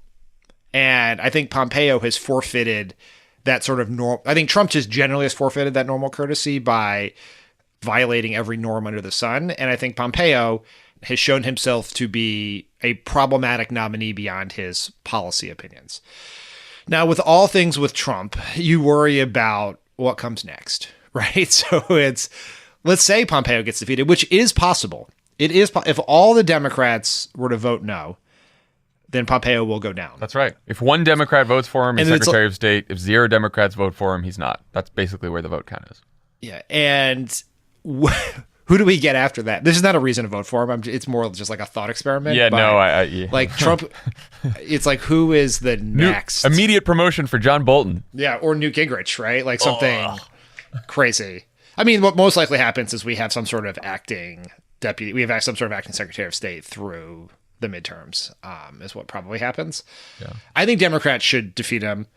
And I think Pompeo has forfeited that sort of norm. I think Trump just generally has forfeited that normal courtesy by violating every norm under the sun. And I think Pompeo has shown himself to be a problematic nominee beyond his policy opinions. Now, with all things with Trump, you worry about what comes next, right? So let's say Pompeo gets defeated, which is possible. If all the Democrats were to vote no, then Pompeo will go down. That's right. If one Democrat votes for him, he's Secretary of State. If 0 Democrats vote for him, he's not. That's basically where the vote count is. Yeah, and who do we get after that? This is not a reason to vote for him. It's more just like a thought experiment. Yeah, no, yeah. Like Trump, it's like, who is the next? Immediate promotion for John Bolton. Yeah, or Newt Gingrich, right? Like something crazy. I mean, what most likely happens is we have some sort of acting deputy. We have some sort of acting Secretary of State through the midterms, is what probably happens. Yeah. I think Democrats should defeat him.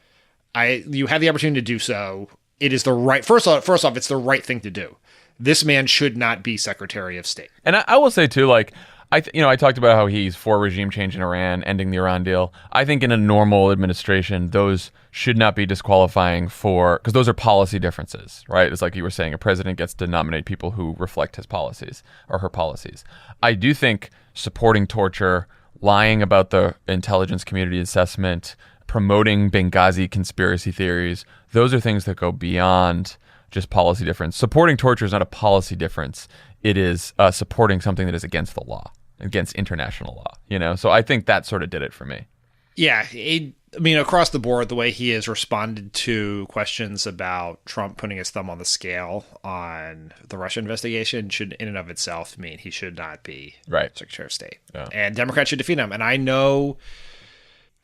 You have the opportunity to do so. It is the right, first off, it's the right thing to do. This man should not be Secretary of State. And I will say too, like, I talked about how he's for regime change in Iran, ending the Iran deal. I think in a normal administration, those should not be disqualifying because those are policy differences, right? It's like you were saying, a president gets to nominate people who reflect his policies or her policies. I do think supporting torture, lying about the intelligence community assessment, promoting Benghazi conspiracy theories, those are things that go beyond just policy difference. Supporting torture is not a policy difference. It is supporting something that is against the law, against international law, So I think that sort of did it for me. Yeah. I mean, across the board, the way he has responded to questions about Trump putting his thumb on the scale on the Russia investigation should in and of itself mean he should not be Secretary of State. Yeah. And Democrats should defeat him. And I know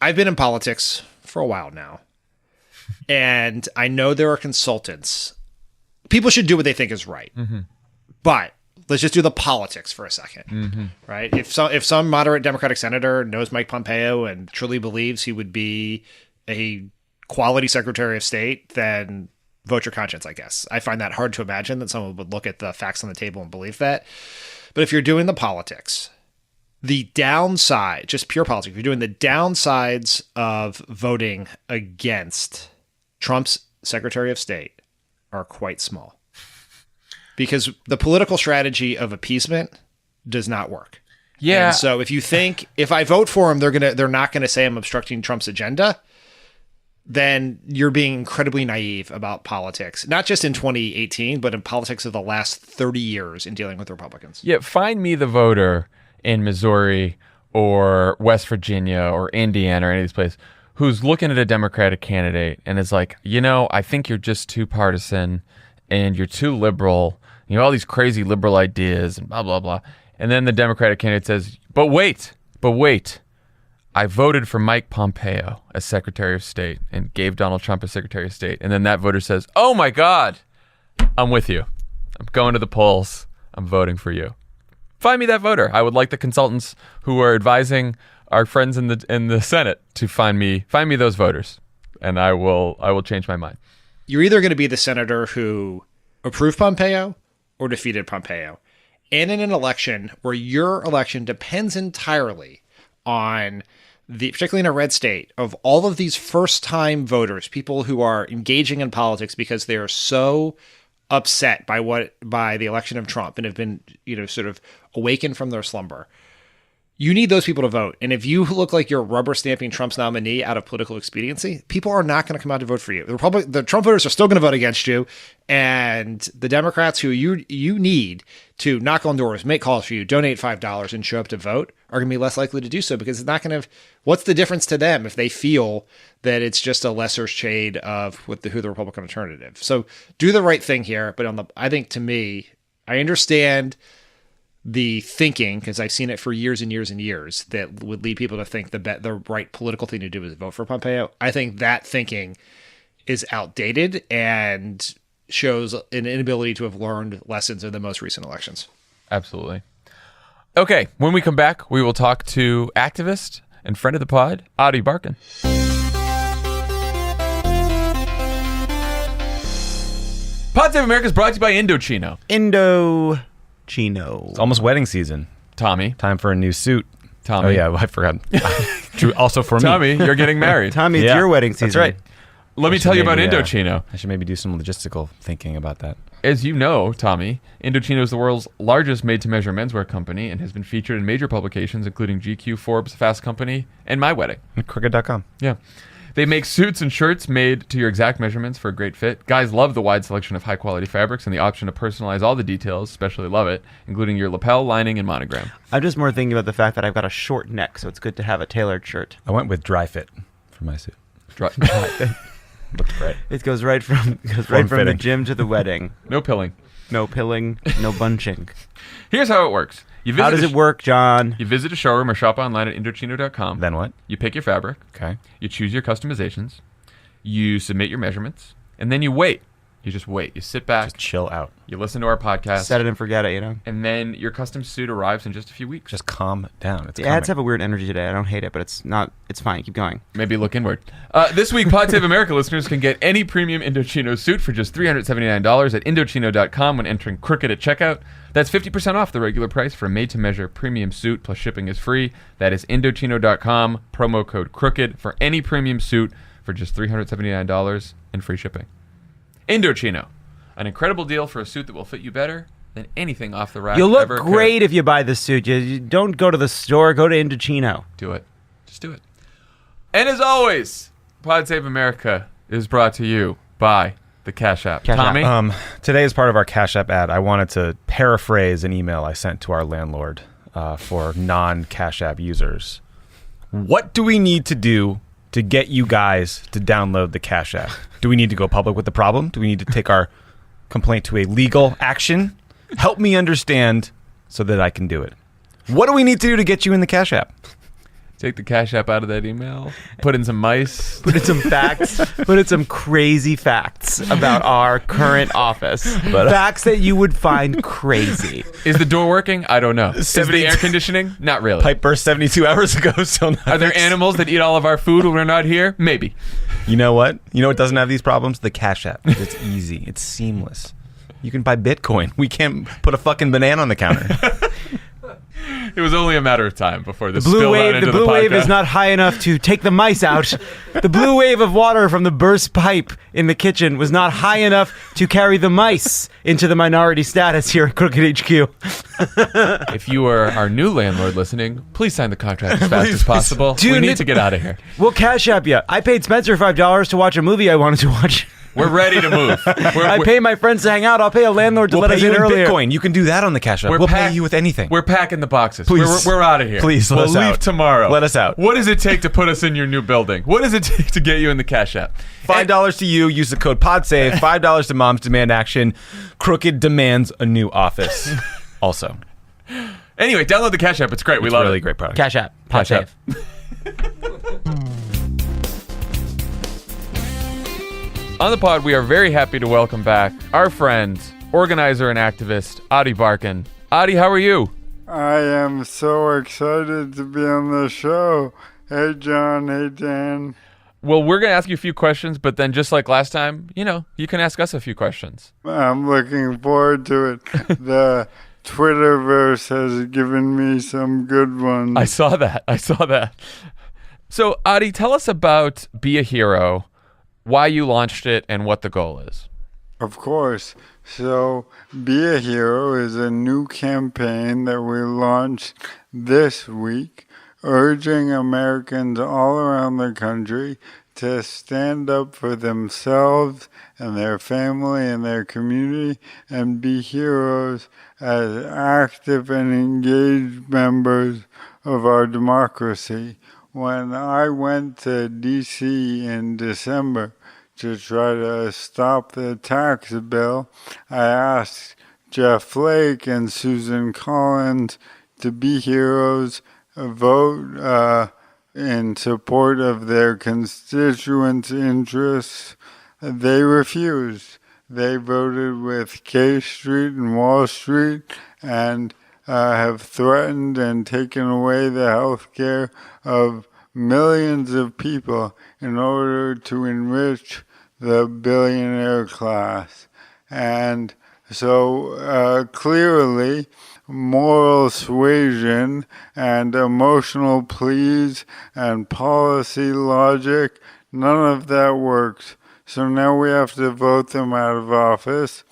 I've been in politics for a while now, and I know there are consultants. People should do what they think is right. Mm-hmm. But let's just do the politics for a second, right? If some moderate Democratic senator knows Mike Pompeo and truly believes he would be a quality Secretary of State, then vote your conscience, I guess. I find that hard to imagine that someone would look at the facts on the table and believe that. But if you're doing the politics, the downside, just pure politics, if you're doing the downsides of voting against Trump's Secretary of State are quite small. Because the political strategy of appeasement does not work. Yeah. And so if you think if I vote for him, they're not gonna say I'm obstructing Trump's agenda, then you're being incredibly naive about politics, not just in 2018, but in politics of the last 30 years in dealing with Republicans. Yeah, find me the voter in Missouri or West Virginia or Indiana or any of these places who's looking at a Democratic candidate and is like, I think you're just too partisan and you're too liberal. You have all these crazy liberal ideas and blah, blah, blah. And then the Democratic candidate says, but wait, I voted for Mike Pompeo as Secretary of State and gave Donald Trump as Secretary of State. And then that voter says, oh my God, I'm with you. I'm going to the polls. I'm voting for you. Find me that voter. I would like the consultants who are advising our friends in the Senate to find me those voters, and I will change my mind. You're either going to be the senator who approved Pompeo or defeated Pompeo. And in an election where your election depends entirely on particularly in a red state, of all of these first-time voters, people who are engaging in politics because they are so upset by the election of Trump and have been, sort of awakened from their slumber. You need those people to vote. And if you look like you're rubber stamping Trump's nominee out of political expediency, people are not going to come out to vote for you. The Trump voters are still going to vote against you. And the Democrats who you need to knock on doors, make calls for you, donate $5 and show up to vote are going to be less likely to do so because it's not going to, what's the difference to them if they feel that it's just a lesser shade of who the Republican alternative? So do the right thing here. But I think to me, I understand the thinking, because I've seen it for years and years and years, that would lead people to think the right political thing to do is vote for Pompeo. I think that thinking is outdated and shows an inability to have learned lessons in the most recent elections. Absolutely. Okay, when we come back, we will talk to activist and friend of the pod, Ady Barkan. Pod Save America is brought to you by Indochino. Indochino. It's almost wedding season. Tommy. Time for a new suit. Tommy. Oh, yeah, I forgot. True. Also for me. Tommy, you're getting married. Tommy, it's Yeah, your wedding season. That's right. Let me tell you about Indochino. I should maybe do some logistical thinking about that. As you know, Tommy, Indochino is the world's largest made-to-measure menswear company and has been featured in major publications including GQ, Forbes, Fast Company, and My Wedding. Cricket.com. Yeah. They make suits and shirts made to your exact measurements for a great fit. Guys love the wide selection of high-quality fabrics and the option to personalize all the details, especially love it, including your lapel, lining, and monogram. I'm just more thinking about the fact that I've got a short neck, so it's good to have a tailored shirt. I went with dry fit for my suit. Looked great. It goes right from the Form-fitting. gym to the wedding. No pilling. No pilling, no bunching. Here's how it works. How does it work, John? You visit a showroom or shop online at Indochino.com. Then what? You pick your fabric. Okay. You choose your customizations. You submit your measurements. And then you wait. You just wait. You sit back. Just chill out. You listen to our podcast. Set it and forget it, you know? And then your custom suit arrives in just a few weeks. Just calm down. It's The ads have a weird energy today. I don't hate it, but it's fine. Keep going. Maybe look inward. This week, Pod Save America listeners can get any premium Indochino suit for just $379 at Indochino.com when entering Crooked at checkout. That's 50% off the regular price for a made-to-measure premium suit, plus shipping is free. That is Indochino.com, promo code Crooked for any premium suit for just $379 and free shipping. Indochino, an incredible deal for a suit that will fit you better than anything off the rack. You'll look ever could. great if you buy this suit. You don't go to the store. Go to Indochino. Do it. Just do it. And as always, Pod Save America is brought to you by the Cash App. Cash App. Tommy? Today, as part of our Cash App ad, I wanted to paraphrase an email I sent to our landlord for non-Cash App users. What do we need to do to get you guys to download the Cash App? Do we need to go public with the problem? Do we need to take our complaint to a legal action? Help me understand so that I can do it. What do we need to do to get you in the Cash App? Take the Cash App out of that email. Put in some mice. Put in some facts. Put in some crazy facts about our current office. Facts that you would find crazy. Is the door working? I don't know. Is the air conditioning? Not really. Pipe burst 72 hours ago. Still not Are there fixed. animals that eat all of our food when we're not here? Maybe. You know what? You know what doesn't have these problems? The Cash App. It's easy. It's seamless. You can buy Bitcoin. We can't put a fucking banana on the counter. It was only a matter of time before this The blue spilled out wave. into The blue wave podcast. is not high enough to take the mice out. The blue wave of water from the burst pipe in the kitchen was not high enough to carry the mice into the minority status here at Crooked HQ. If you are our new landlord listening, please sign the contract as fast as possible. Dude, we need to get out of here. We'll Cash App you. I paid Spencer $5 to watch a movie I wanted to watch. We're ready to move. I pay my friends to hang out. I'll pay a landlord to We'll let pay us you in in earlier. Bitcoin. You can do that on the Cash App. We'll pay you with anything. We're packing the boxes. Please. We're out of here. Please, let we'll us leave out. tomorrow. Let us out. What does it take to put us in your new building? What does it take to get you in the Cash App? $5 to you. Use the code PODSAVE. $5 to Moms Demand Action. Crooked demands a new office. Also, Anyway, download the Cash App. It's great. We it's love a really it. great product. Cash App. Pod Cash App. Save. On the pod, we are very happy to welcome back our friend, organizer and activist, Ady Barkan. Ady, how are you? I am so excited to be on the show. Hey, John. Hey, Dan. Well, we're going to ask you a few questions, but then just like last time, you can ask us a few questions. I'm looking forward to it. The Twitterverse has given me some good ones. I saw that. So, Ady, tell us about Be a Hero, why you launched it, and what the goal is. Of course. So, Be a Hero is a new campaign that we launched this week, urging Americans all around the country to stand up for themselves and their family and their community and be heroes as active and engaged members of our democracy. When I went to D.C. in December to try to stop the tax bill, I asked Jeff Flake and Susan Collins to be heroes, vote in support of their constituents' interests. They refused. They voted with K Street and Wall Street, and have threatened and taken away the health care of millions of people in order to enrich the billionaire class. And so clearly, moral suasion and emotional pleas and policy logic, none of that works. So now we have to vote them out of office.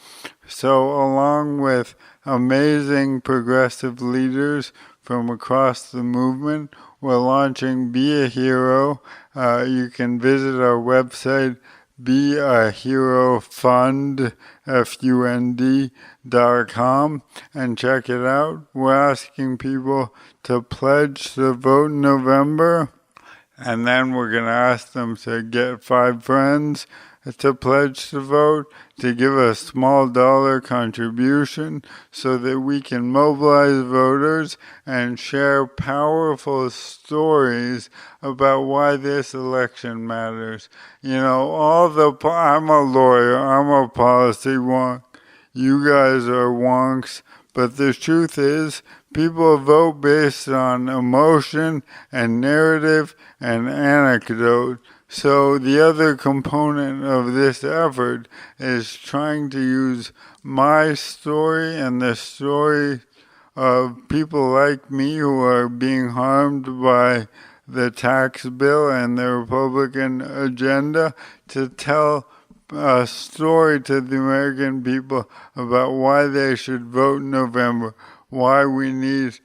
So along with amazing progressive leaders from across the movement, we're launching Be a Hero. You can visit our website, beaherofund.com, and check it out. We're asking people to pledge to vote in November, and then we're going to ask them to get 5 friends to pledge to vote, to give a small dollar contribution so that we can mobilize voters and share powerful stories about why this election matters. You know, I'm a lawyer, I'm a policy wonk, you guys are wonks, but the truth is, people vote based on emotion and narrative and anecdote. So the other component of this effort is trying to use my story and the story of people like me who are being harmed by the tax bill and the Republican agenda to tell a story to the American people about why they should vote in November, why we need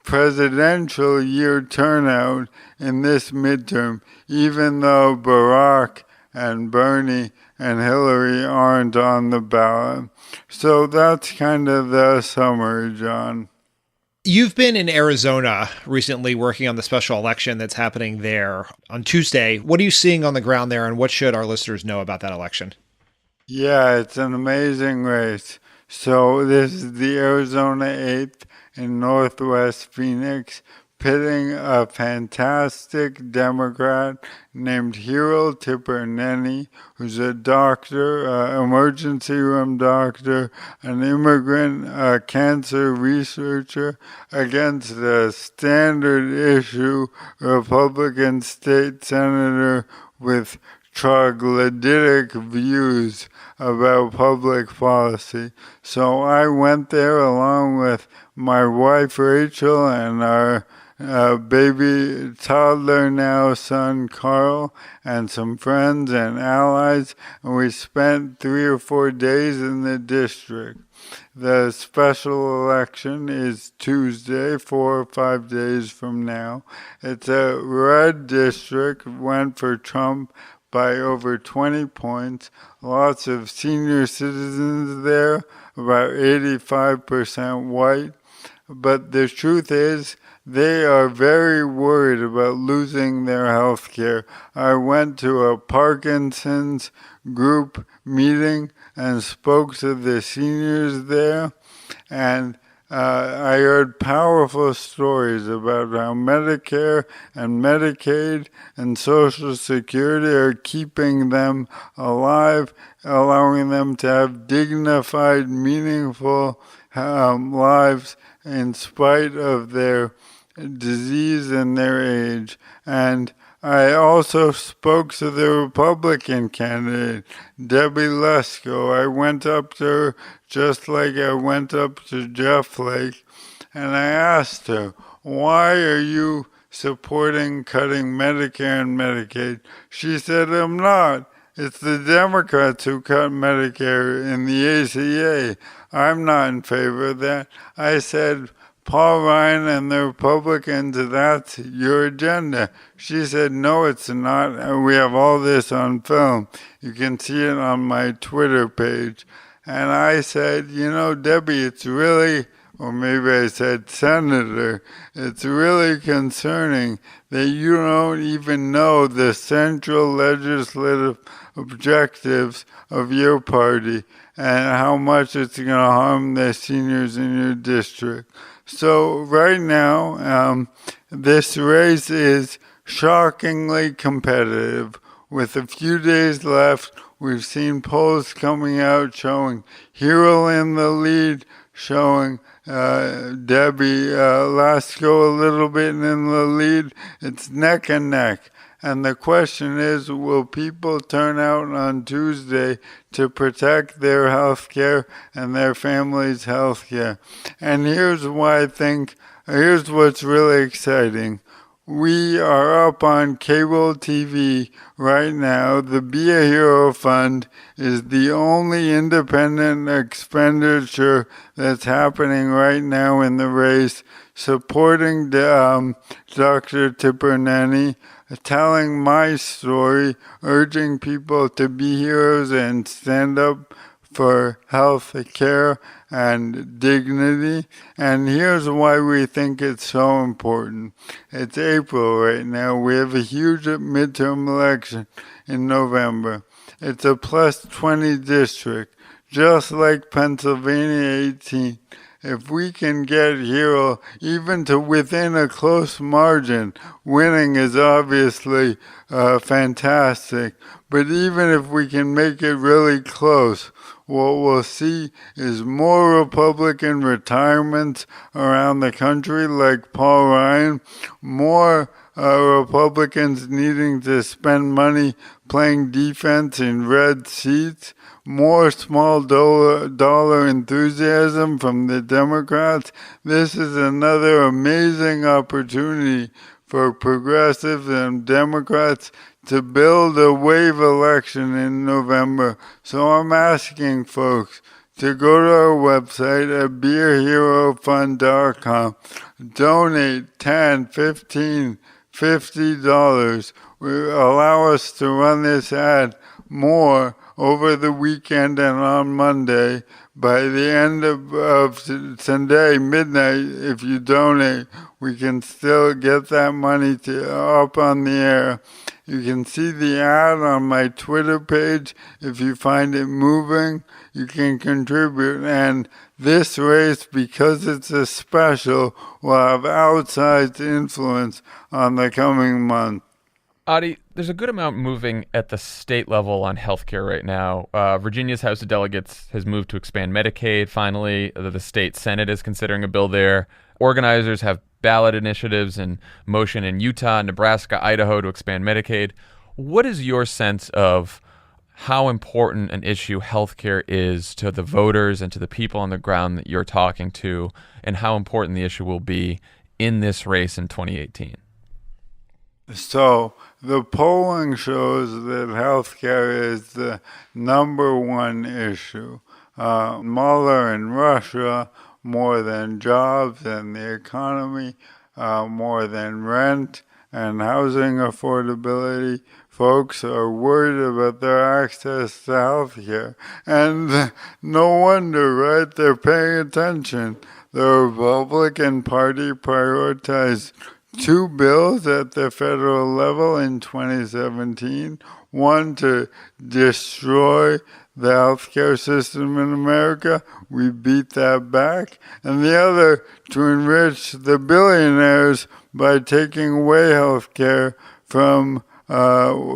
presidential year turnout in this midterm, even though Barack and Bernie and Hillary aren't on the ballot. So that's kind of the summary, John. You've been in Arizona recently working on the special election that's happening there on Tuesday. What are you seeing on the ground there, and what should our listeners know about that election? Yeah, it's an amazing race. So this is the Arizona 8th in Northwest Phoenix, pitting a fantastic Democrat named Hero Tipper-Nenny, who's a doctor, emergency room doctor, an immigrant, a cancer researcher, against a standard issue Republican state senator with troglodytic views about public policy. So I went there along with my wife Rachel and our baby toddler now son Carl and some friends and allies, and we spent 3 or 4 days in the district. The special election is Tuesday, 4 or 5 days from now. It's a red district, went for Trump by over 20 points. Lots of senior citizens there, about 85% white. But the truth is, they are very worried about losing their health care. I went to a Parkinson's group meeting and spoke to the seniors there, and I heard powerful stories about how Medicare and Medicaid and Social Security are keeping them alive, allowing them to have dignified, meaningful lives in spite of their disease and their age. And I also spoke to the Republican candidate, Debbie Lesko. I went up to her just like I went up to Jeff Flake, and I asked her, why are you supporting cutting Medicare and Medicaid? She said, I'm not. It's the Democrats who cut Medicare in the ACA. I'm not in favor of that. I said, Paul Ryan and the Republicans, that's your agenda. She said, no, it's not. And we have all this on film. You can see it on my Twitter page. And I said, you know, Debbie, it's really, or maybe I said, Senator, it's really concerning that you don't even know the central legislative objectives of your party and how much it's going to harm the seniors in your district. So right now, this race is shockingly competitive. With a few days left, we've seen polls coming out showing Hero in the lead, showing Debbie Lasko a little bit in the lead. It's neck and neck. And the question is, will people turn out on Tuesday to protect their health care and their family's health care? And here's what's really exciting. We are up on cable TV right now. The Be a Hero Fund is the only independent expenditure that's happening right now in the race, supporting Dr. Tipper-Nenny, telling my story, urging people to be heroes and stand up for health care and dignity. And here's why we think it's so important. It's April right now. We have a huge midterm election in November. It's a plus 20 district, just like Pennsylvania 18. If we can get here even to within a close margin, winning is obviously fantastic. But even if we can make it really close, what we'll see is more Republican retirements around the country, like Paul Ryan, more Republicans needing to spend money playing defense in red seats, more small dollar enthusiasm from the Democrats. This is another amazing opportunity for progressives and Democrats to build a wave election in November. So I'm asking folks to go to our website at beaherofund.com, donate $10, $15, $50. Allow us to run this ad more over the weekend and on Monday. By the end of Sunday, midnight, if you donate, we can still get that money up on the air. You can see the ad on my Twitter page. If you find it moving, you can contribute. And this race, because it's a special, will have outsized influence on the coming month. Ady, there's a good amount moving at the state level on healthcare right now. Virginia's House of Delegates has moved to expand Medicaid, finally. The state Senate is considering a bill there. Organizers have ballot initiatives in motion in Utah, Nebraska, Idaho to expand Medicaid. What is your sense of how important an issue healthcare is to the voters and to the people on the ground that you're talking to, and how important the issue will be in this race in 2018? So the polling shows that healthcare is the number one issue. Mueller in Russia, more than jobs and the economy, more than rent and housing affordability. Folks are worried about their access to health care. And no wonder, right? They're paying attention. The Republican Party prioritized 2 bills at the federal level in 2017. One to destroy the healthcare system in America. We beat that back. And the other to enrich the billionaires by taking away healthcare from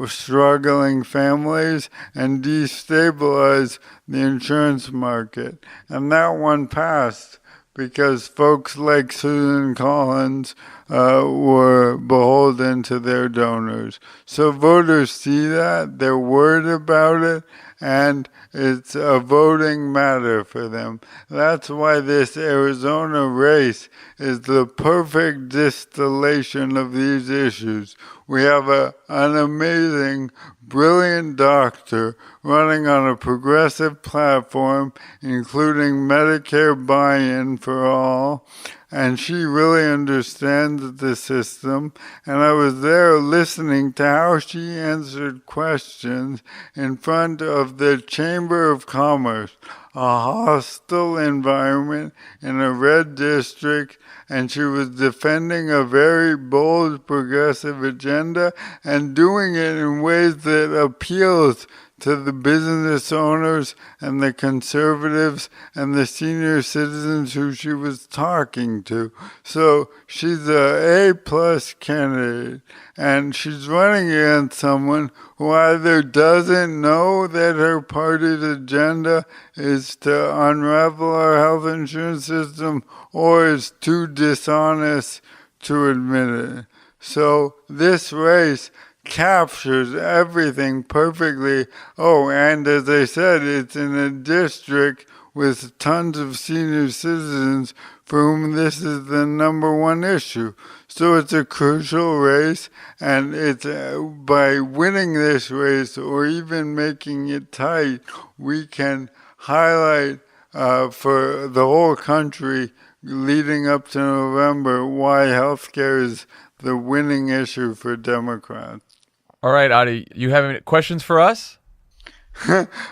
struggling families and destabilize the insurance market. And that one passed because folks like Susan Collins were beholden to their donors. So voters see that, they're worried about it, and it's a voting matter for them. That's why this Arizona race is the perfect distillation of these issues. We have an amazing, brilliant doctor running on a progressive platform, including Medicare buy-in for all, and she really understands the system. And I was there listening to how she answered questions in front of the Chamber of Commerce, a hostile environment in a red district, and she was defending a very bold progressive agenda and doing it in ways that appeals to the business owners and the conservatives and the senior citizens who she was talking to. So she's a A-plus candidate, and she's running against someone who either doesn't know that her party's agenda is to unravel our health insurance system or is too dishonest to admit it. So this race captures everything perfectly. Oh, and as I said, it's in a district with tons of senior citizens for whom this is the number one issue. So it's a crucial race, and it's by winning this race or even making it tight, we can highlight for the whole country leading up to November why healthcare is the winning issue for Democrats. All right, Ady, you have any questions for us?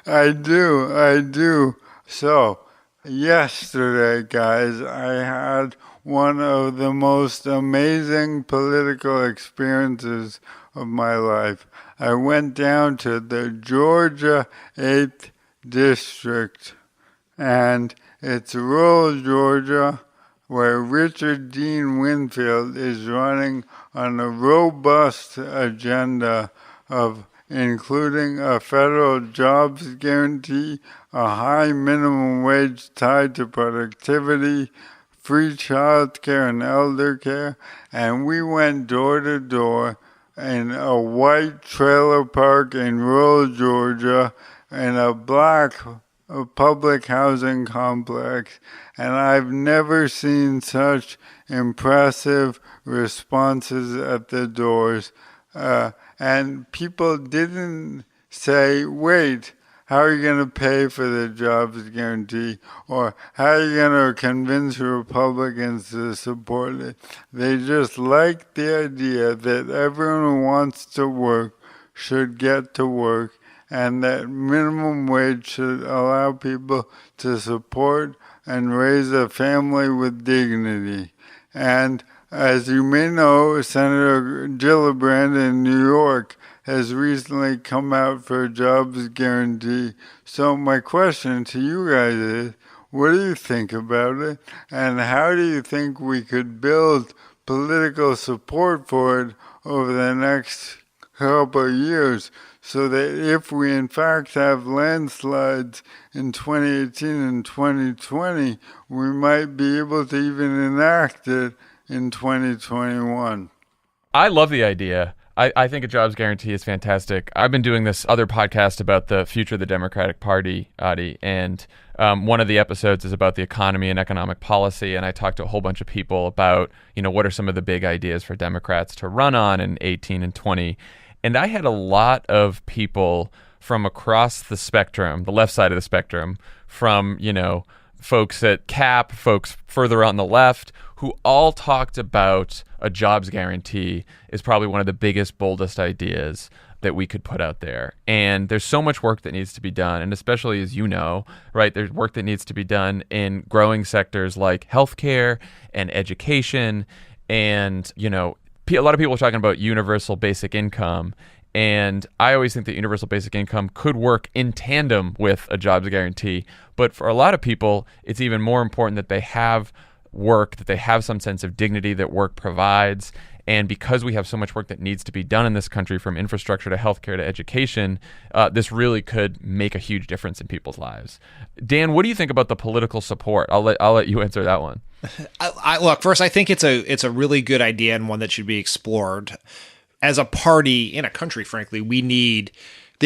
I do. So, yesterday, guys, I had one of the most amazing political experiences of my life. I went down to the Georgia 8th District, and it's rural Georgia, where Richard Dean Winfield is running on a robust agenda of including a federal jobs guarantee, a high minimum wage tied to productivity, free child care and elder care, and we went door to door in a white trailer park in rural Georgia in a black public housing complex, and I've never seen such impressive responses at the doors. And people didn't say, wait, how are you going to pay for the jobs guarantee? Or how are you going to convince Republicans to support it? They just liked the idea that everyone who wants to work should get to work, and that minimum wage should allow people to support and raise a family with dignity. And as you may know, Senator Gillibrand in New York has recently come out for a jobs guarantee. So my question to you guys is, what do you think about it? And how do you think we could build political support for it over the next couple of years, so that if we in fact have landslides in 2018 and 2020, we might be able to even enact it in 2021. I love the idea. I think a jobs guarantee is fantastic. I've been doing this other podcast about the future of the Democratic Party, Ady, and one of the episodes is about the economy and economic policy, and I talked to a whole bunch of people about, what are some of the big ideas for Democrats to run on in 18 and 20. And I had a lot of people from across the spectrum, the left side of the spectrum, from, folks at CAP, folks further on the left, who all talked about a jobs guarantee is probably one of the biggest, boldest ideas that we could put out there. And there's so much work that needs to be done. And especially, as you know, right, there's work that needs to be done in growing sectors like healthcare and education. And, a lot of people are talking about universal basic income. And I always think that universal basic income could work in tandem with a jobs guarantee. But for a lot of people, it's even more important that they have work, that they have some sense of dignity that work provides. And because we have so much work that needs to be done in this country, from infrastructure to healthcare to education, this really could make a huge difference in people's lives. Dan, what do you think about the political support? I'll let you answer that one. Look, first, I think it's a really good idea and one that should be explored. As a party in a country, frankly, the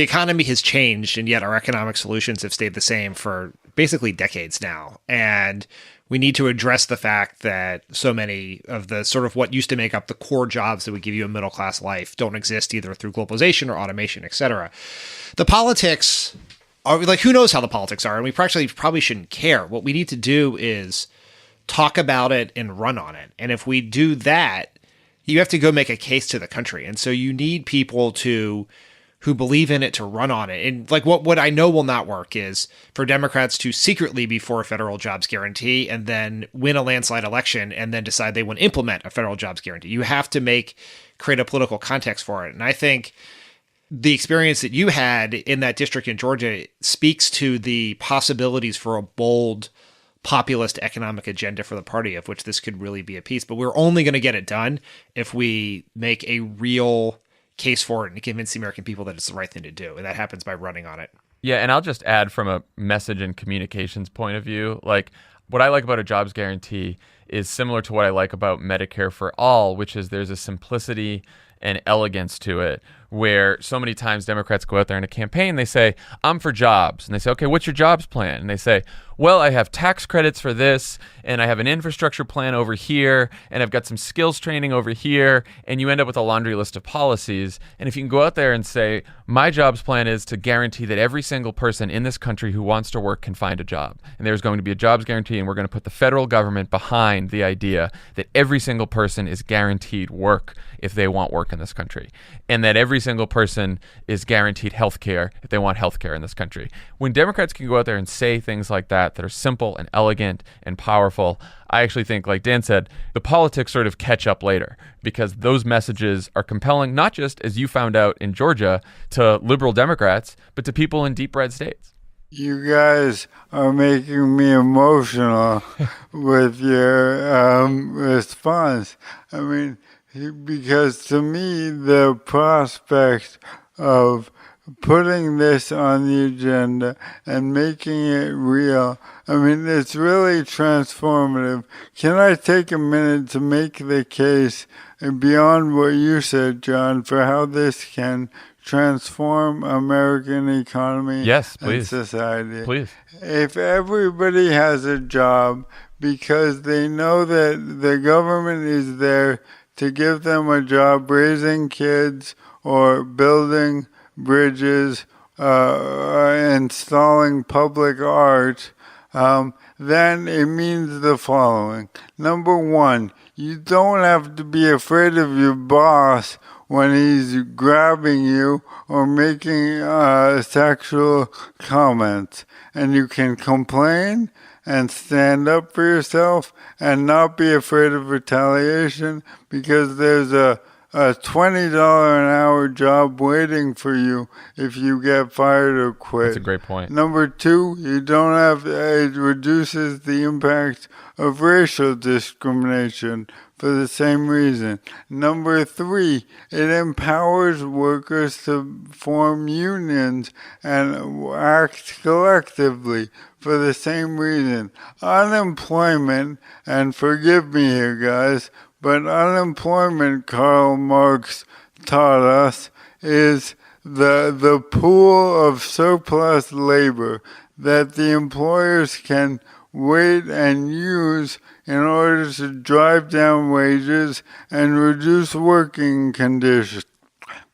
economy has changed, and yet our economic solutions have stayed the same for basically decades now. And we need to address the fact that so many of the sort of what used to make up the core jobs that would give you a middle-class life don't exist either through globalization or automation, et cetera. The politics are like, who knows how the politics are, and we probably shouldn't care. What we need to do is talk about it and run on it. And if we do that, you have to go make a case to the country. And so you need people who believe in it to run on it. And like what I know will not work is for Democrats to secretly be for a federal jobs guarantee and then win a landslide election and then decide they want to implement a federal jobs guarantee. You have to create a political context for it. And I think the experience that you had in that district in Georgia speaks to the possibilities for a bold populist economic agenda for the party, of which this could really be a piece. But we're only going to get it done if we make a real case for it and convince the American people that it's the right thing to do. And that happens by running on it. Yeah, and I'll just add from a message and communications point of view, like what I like about a jobs guarantee is similar to what I like about Medicare for all, which is there's a simplicity and elegance to it, where so many times Democrats go out there in a campaign, they say, I'm for jobs. And they say, okay, what's your jobs plan? And they say, well, I have tax credits for this, and I have an infrastructure plan over here, and I've got some skills training over here, and you end up with a laundry list of policies. And if you can go out there and say, my jobs plan is to guarantee that every single person in this country who wants to work can find a job. And there's going to be a jobs guarantee, and we're going to put the federal government behind the idea that every single person is guaranteed work if they want work in this country, and that every single person is guaranteed health care if they want health care in this country. When Democrats can go out there and say things like that are simple and elegant and powerful, I actually think, like Dan said, the politics sort of catch up later, because those messages are compelling, not just, as you found out in Georgia, to liberal Democrats, but to people in deep red states. You guys are making me emotional with your response. I mean, because to me, the prospect of putting this on the agenda and making it real, I mean, it's really transformative. Can I take a minute to make the case beyond what you said, Jon, for how this can transform American economy Yes, and please. society? Please. If everybody has a job because they know that the government is there to give them a job raising kids or building bridges, installing public art, then it means the following. Number one, you don't have to be afraid of your boss when he's grabbing you or making sexual comments. And you can complain and stand up for yourself and not be afraid of retaliation, because there's a $20 an hour job waiting for you if you get fired or quit. That's a great point. Number two, you don't have, it reduces the impact of racial discrimination for the same reason. Number three, it empowers workers to form unions and act collectively for the same reason. Unemployment, and forgive me here, guys, but unemployment, Karl Marx taught us, is the pool of surplus labor that the employers can wait and use in order to drive down wages and reduce working conditions.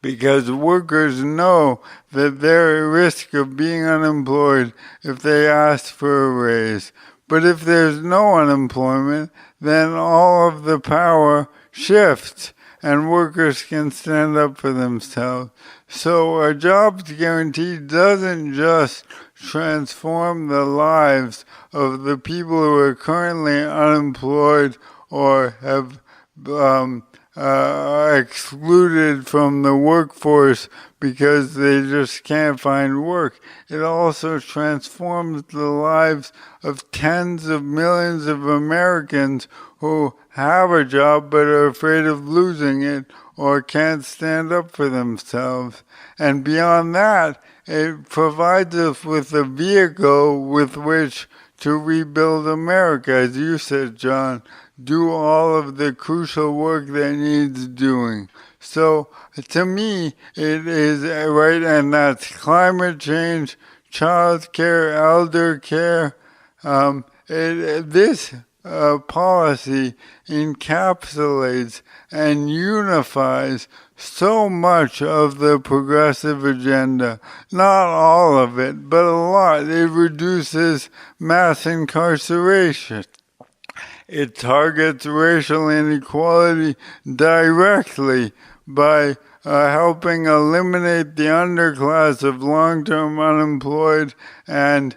Because workers know that they're at risk of being unemployed if they ask for a raise. But if there's no unemployment, then all of the power shifts and workers can stand up for themselves. So a jobs guarantee doesn't just transform the lives of the people who are currently unemployed or have excluded from the workforce because they just can't find work. It also transforms the lives of tens of millions of Americans who have a job but are afraid of losing it or can't stand up for themselves. And beyond that, it provides us with a vehicle with which to rebuild America, as you said, Jon, do all of the crucial work that needs doing. So to me, it is right, and that's climate change, child care, elder care. This policy encapsulates and unifies so much of the progressive agenda. Not all of it, but a lot. It reduces mass incarceration. It targets racial inequality directly by helping eliminate the underclass of long-term unemployed and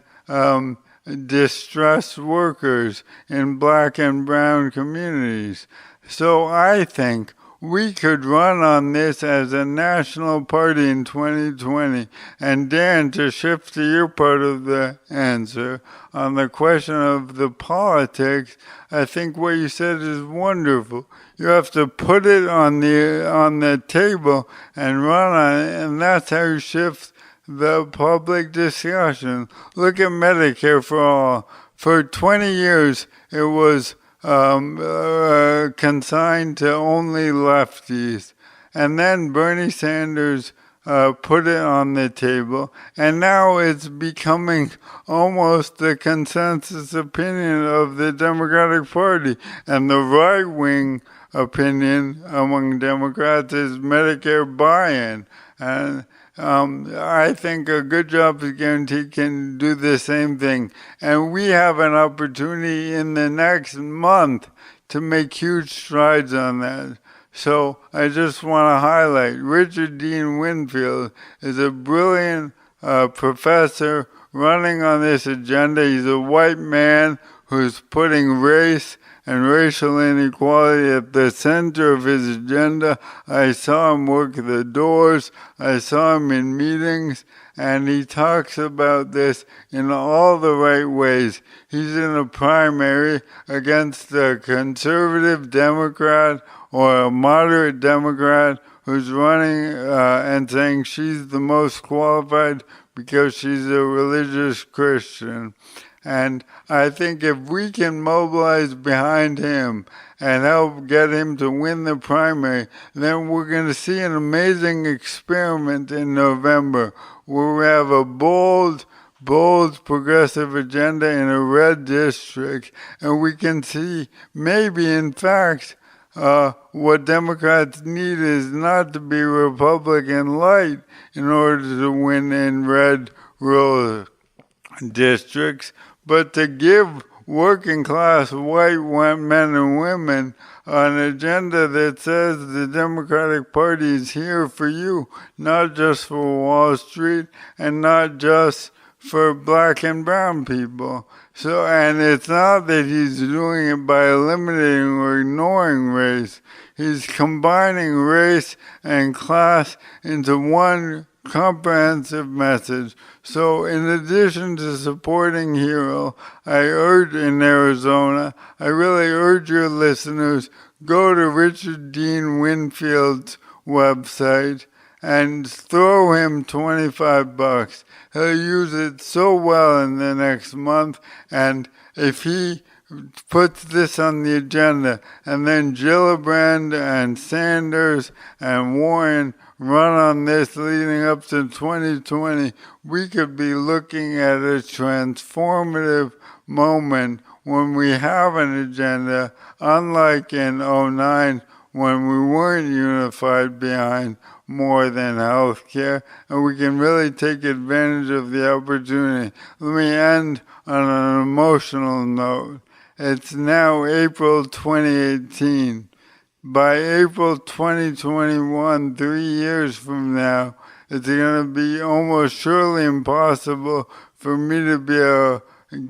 distressed workers in black and brown communities. So I think we could run on this as a national party in 2020. And Dan, to shift to your part of the answer, on the question of the politics, I think what you said is wonderful. You have to put it on the table and run on it, and that's how you shift the public discussion. Look at Medicare for all. For 20 years, it was consigned to only lefties. And then Bernie Sanders put it on the table, and now it's becoming almost the consensus opinion of the Democratic Party. And the right-wing opinion among Democrats is Medicare buy-in. And I think a good jobs guarantee can do the same thing. And we have an opportunity in the next month to make huge strides on that. So I just want to highlight Richard Dean Winfield is a brilliant professor running on this agenda. He's a white man who's putting race and racial inequality at the center of his agenda. I saw him work the doors. I saw him in meetings, and he talks about this in all the right ways. He's in a primary against a conservative Democrat or a moderate Democrat who's running and saying she's the most qualified because she's a religious Christian. And I think if we can mobilize behind him and help get him to win the primary, then we're going to see an amazing experiment in November where we have a bold progressive agenda in a red district, and we can see maybe, in fact, what Democrats need is not to be Republican light in order to win in red rural districts, but to give working class white men and women an agenda that says the Democratic Party is here for you, not just for Wall Street and not just for black and brown people. So, and it's not that he's doing it by eliminating or ignoring race. He's combining race and class into one comprehensive message. So in addition to supporting Hero, I urge in Arizona, I really urge your listeners, go to Richard Dean Winfield's website and throw him $25. He'll use it so well in the next month, and if he puts this on the agenda, and then Gillibrand and Sanders and Warren run on this leading up to 2020, we could be looking at a transformative moment when we have an agenda, unlike in 2009 when we weren't unified behind more than health care, and we can really take advantage of the opportunity. Let me end on an emotional note. It's now April 2018. By April 2021, 3 years from now, it's going to be almost surely impossible for me to be a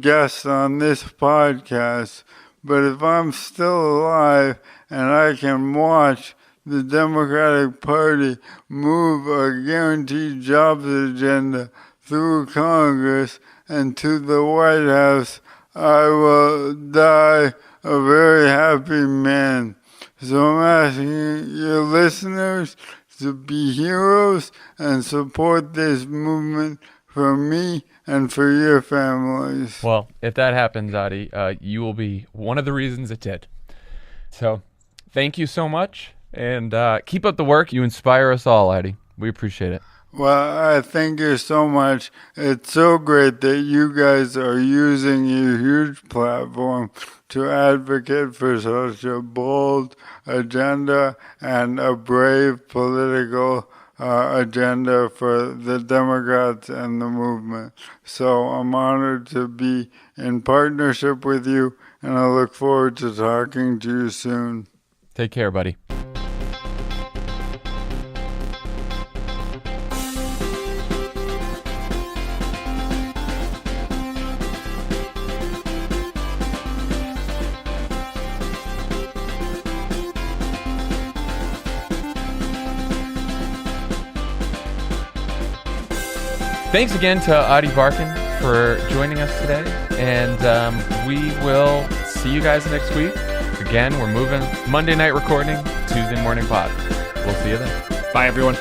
guest on this podcast. But if I'm still alive and I can watch the Democratic Party move a guaranteed jobs agenda through Congress and to the White House, I will die a very happy man. So I'm asking your listeners to be heroes and support this movement for me and for your families. Well, if that happens, Ady, you will be one of the reasons it did. So thank you so much, and keep up the work. You inspire us all, Ady. We appreciate it. Well, I thank you so much. It's so great that you guys are using your huge platform to advocate for such a bold agenda and a brave political agenda for the Democrats and the movement. So I'm honored to be in partnership with you, and I look forward to talking to you soon. Take care, buddy. Thanks again to Ady Barkan for joining us today, and we will see you guys next week. Again, we're moving Monday night recording, Tuesday morning pod. We'll see you then. Bye, everyone.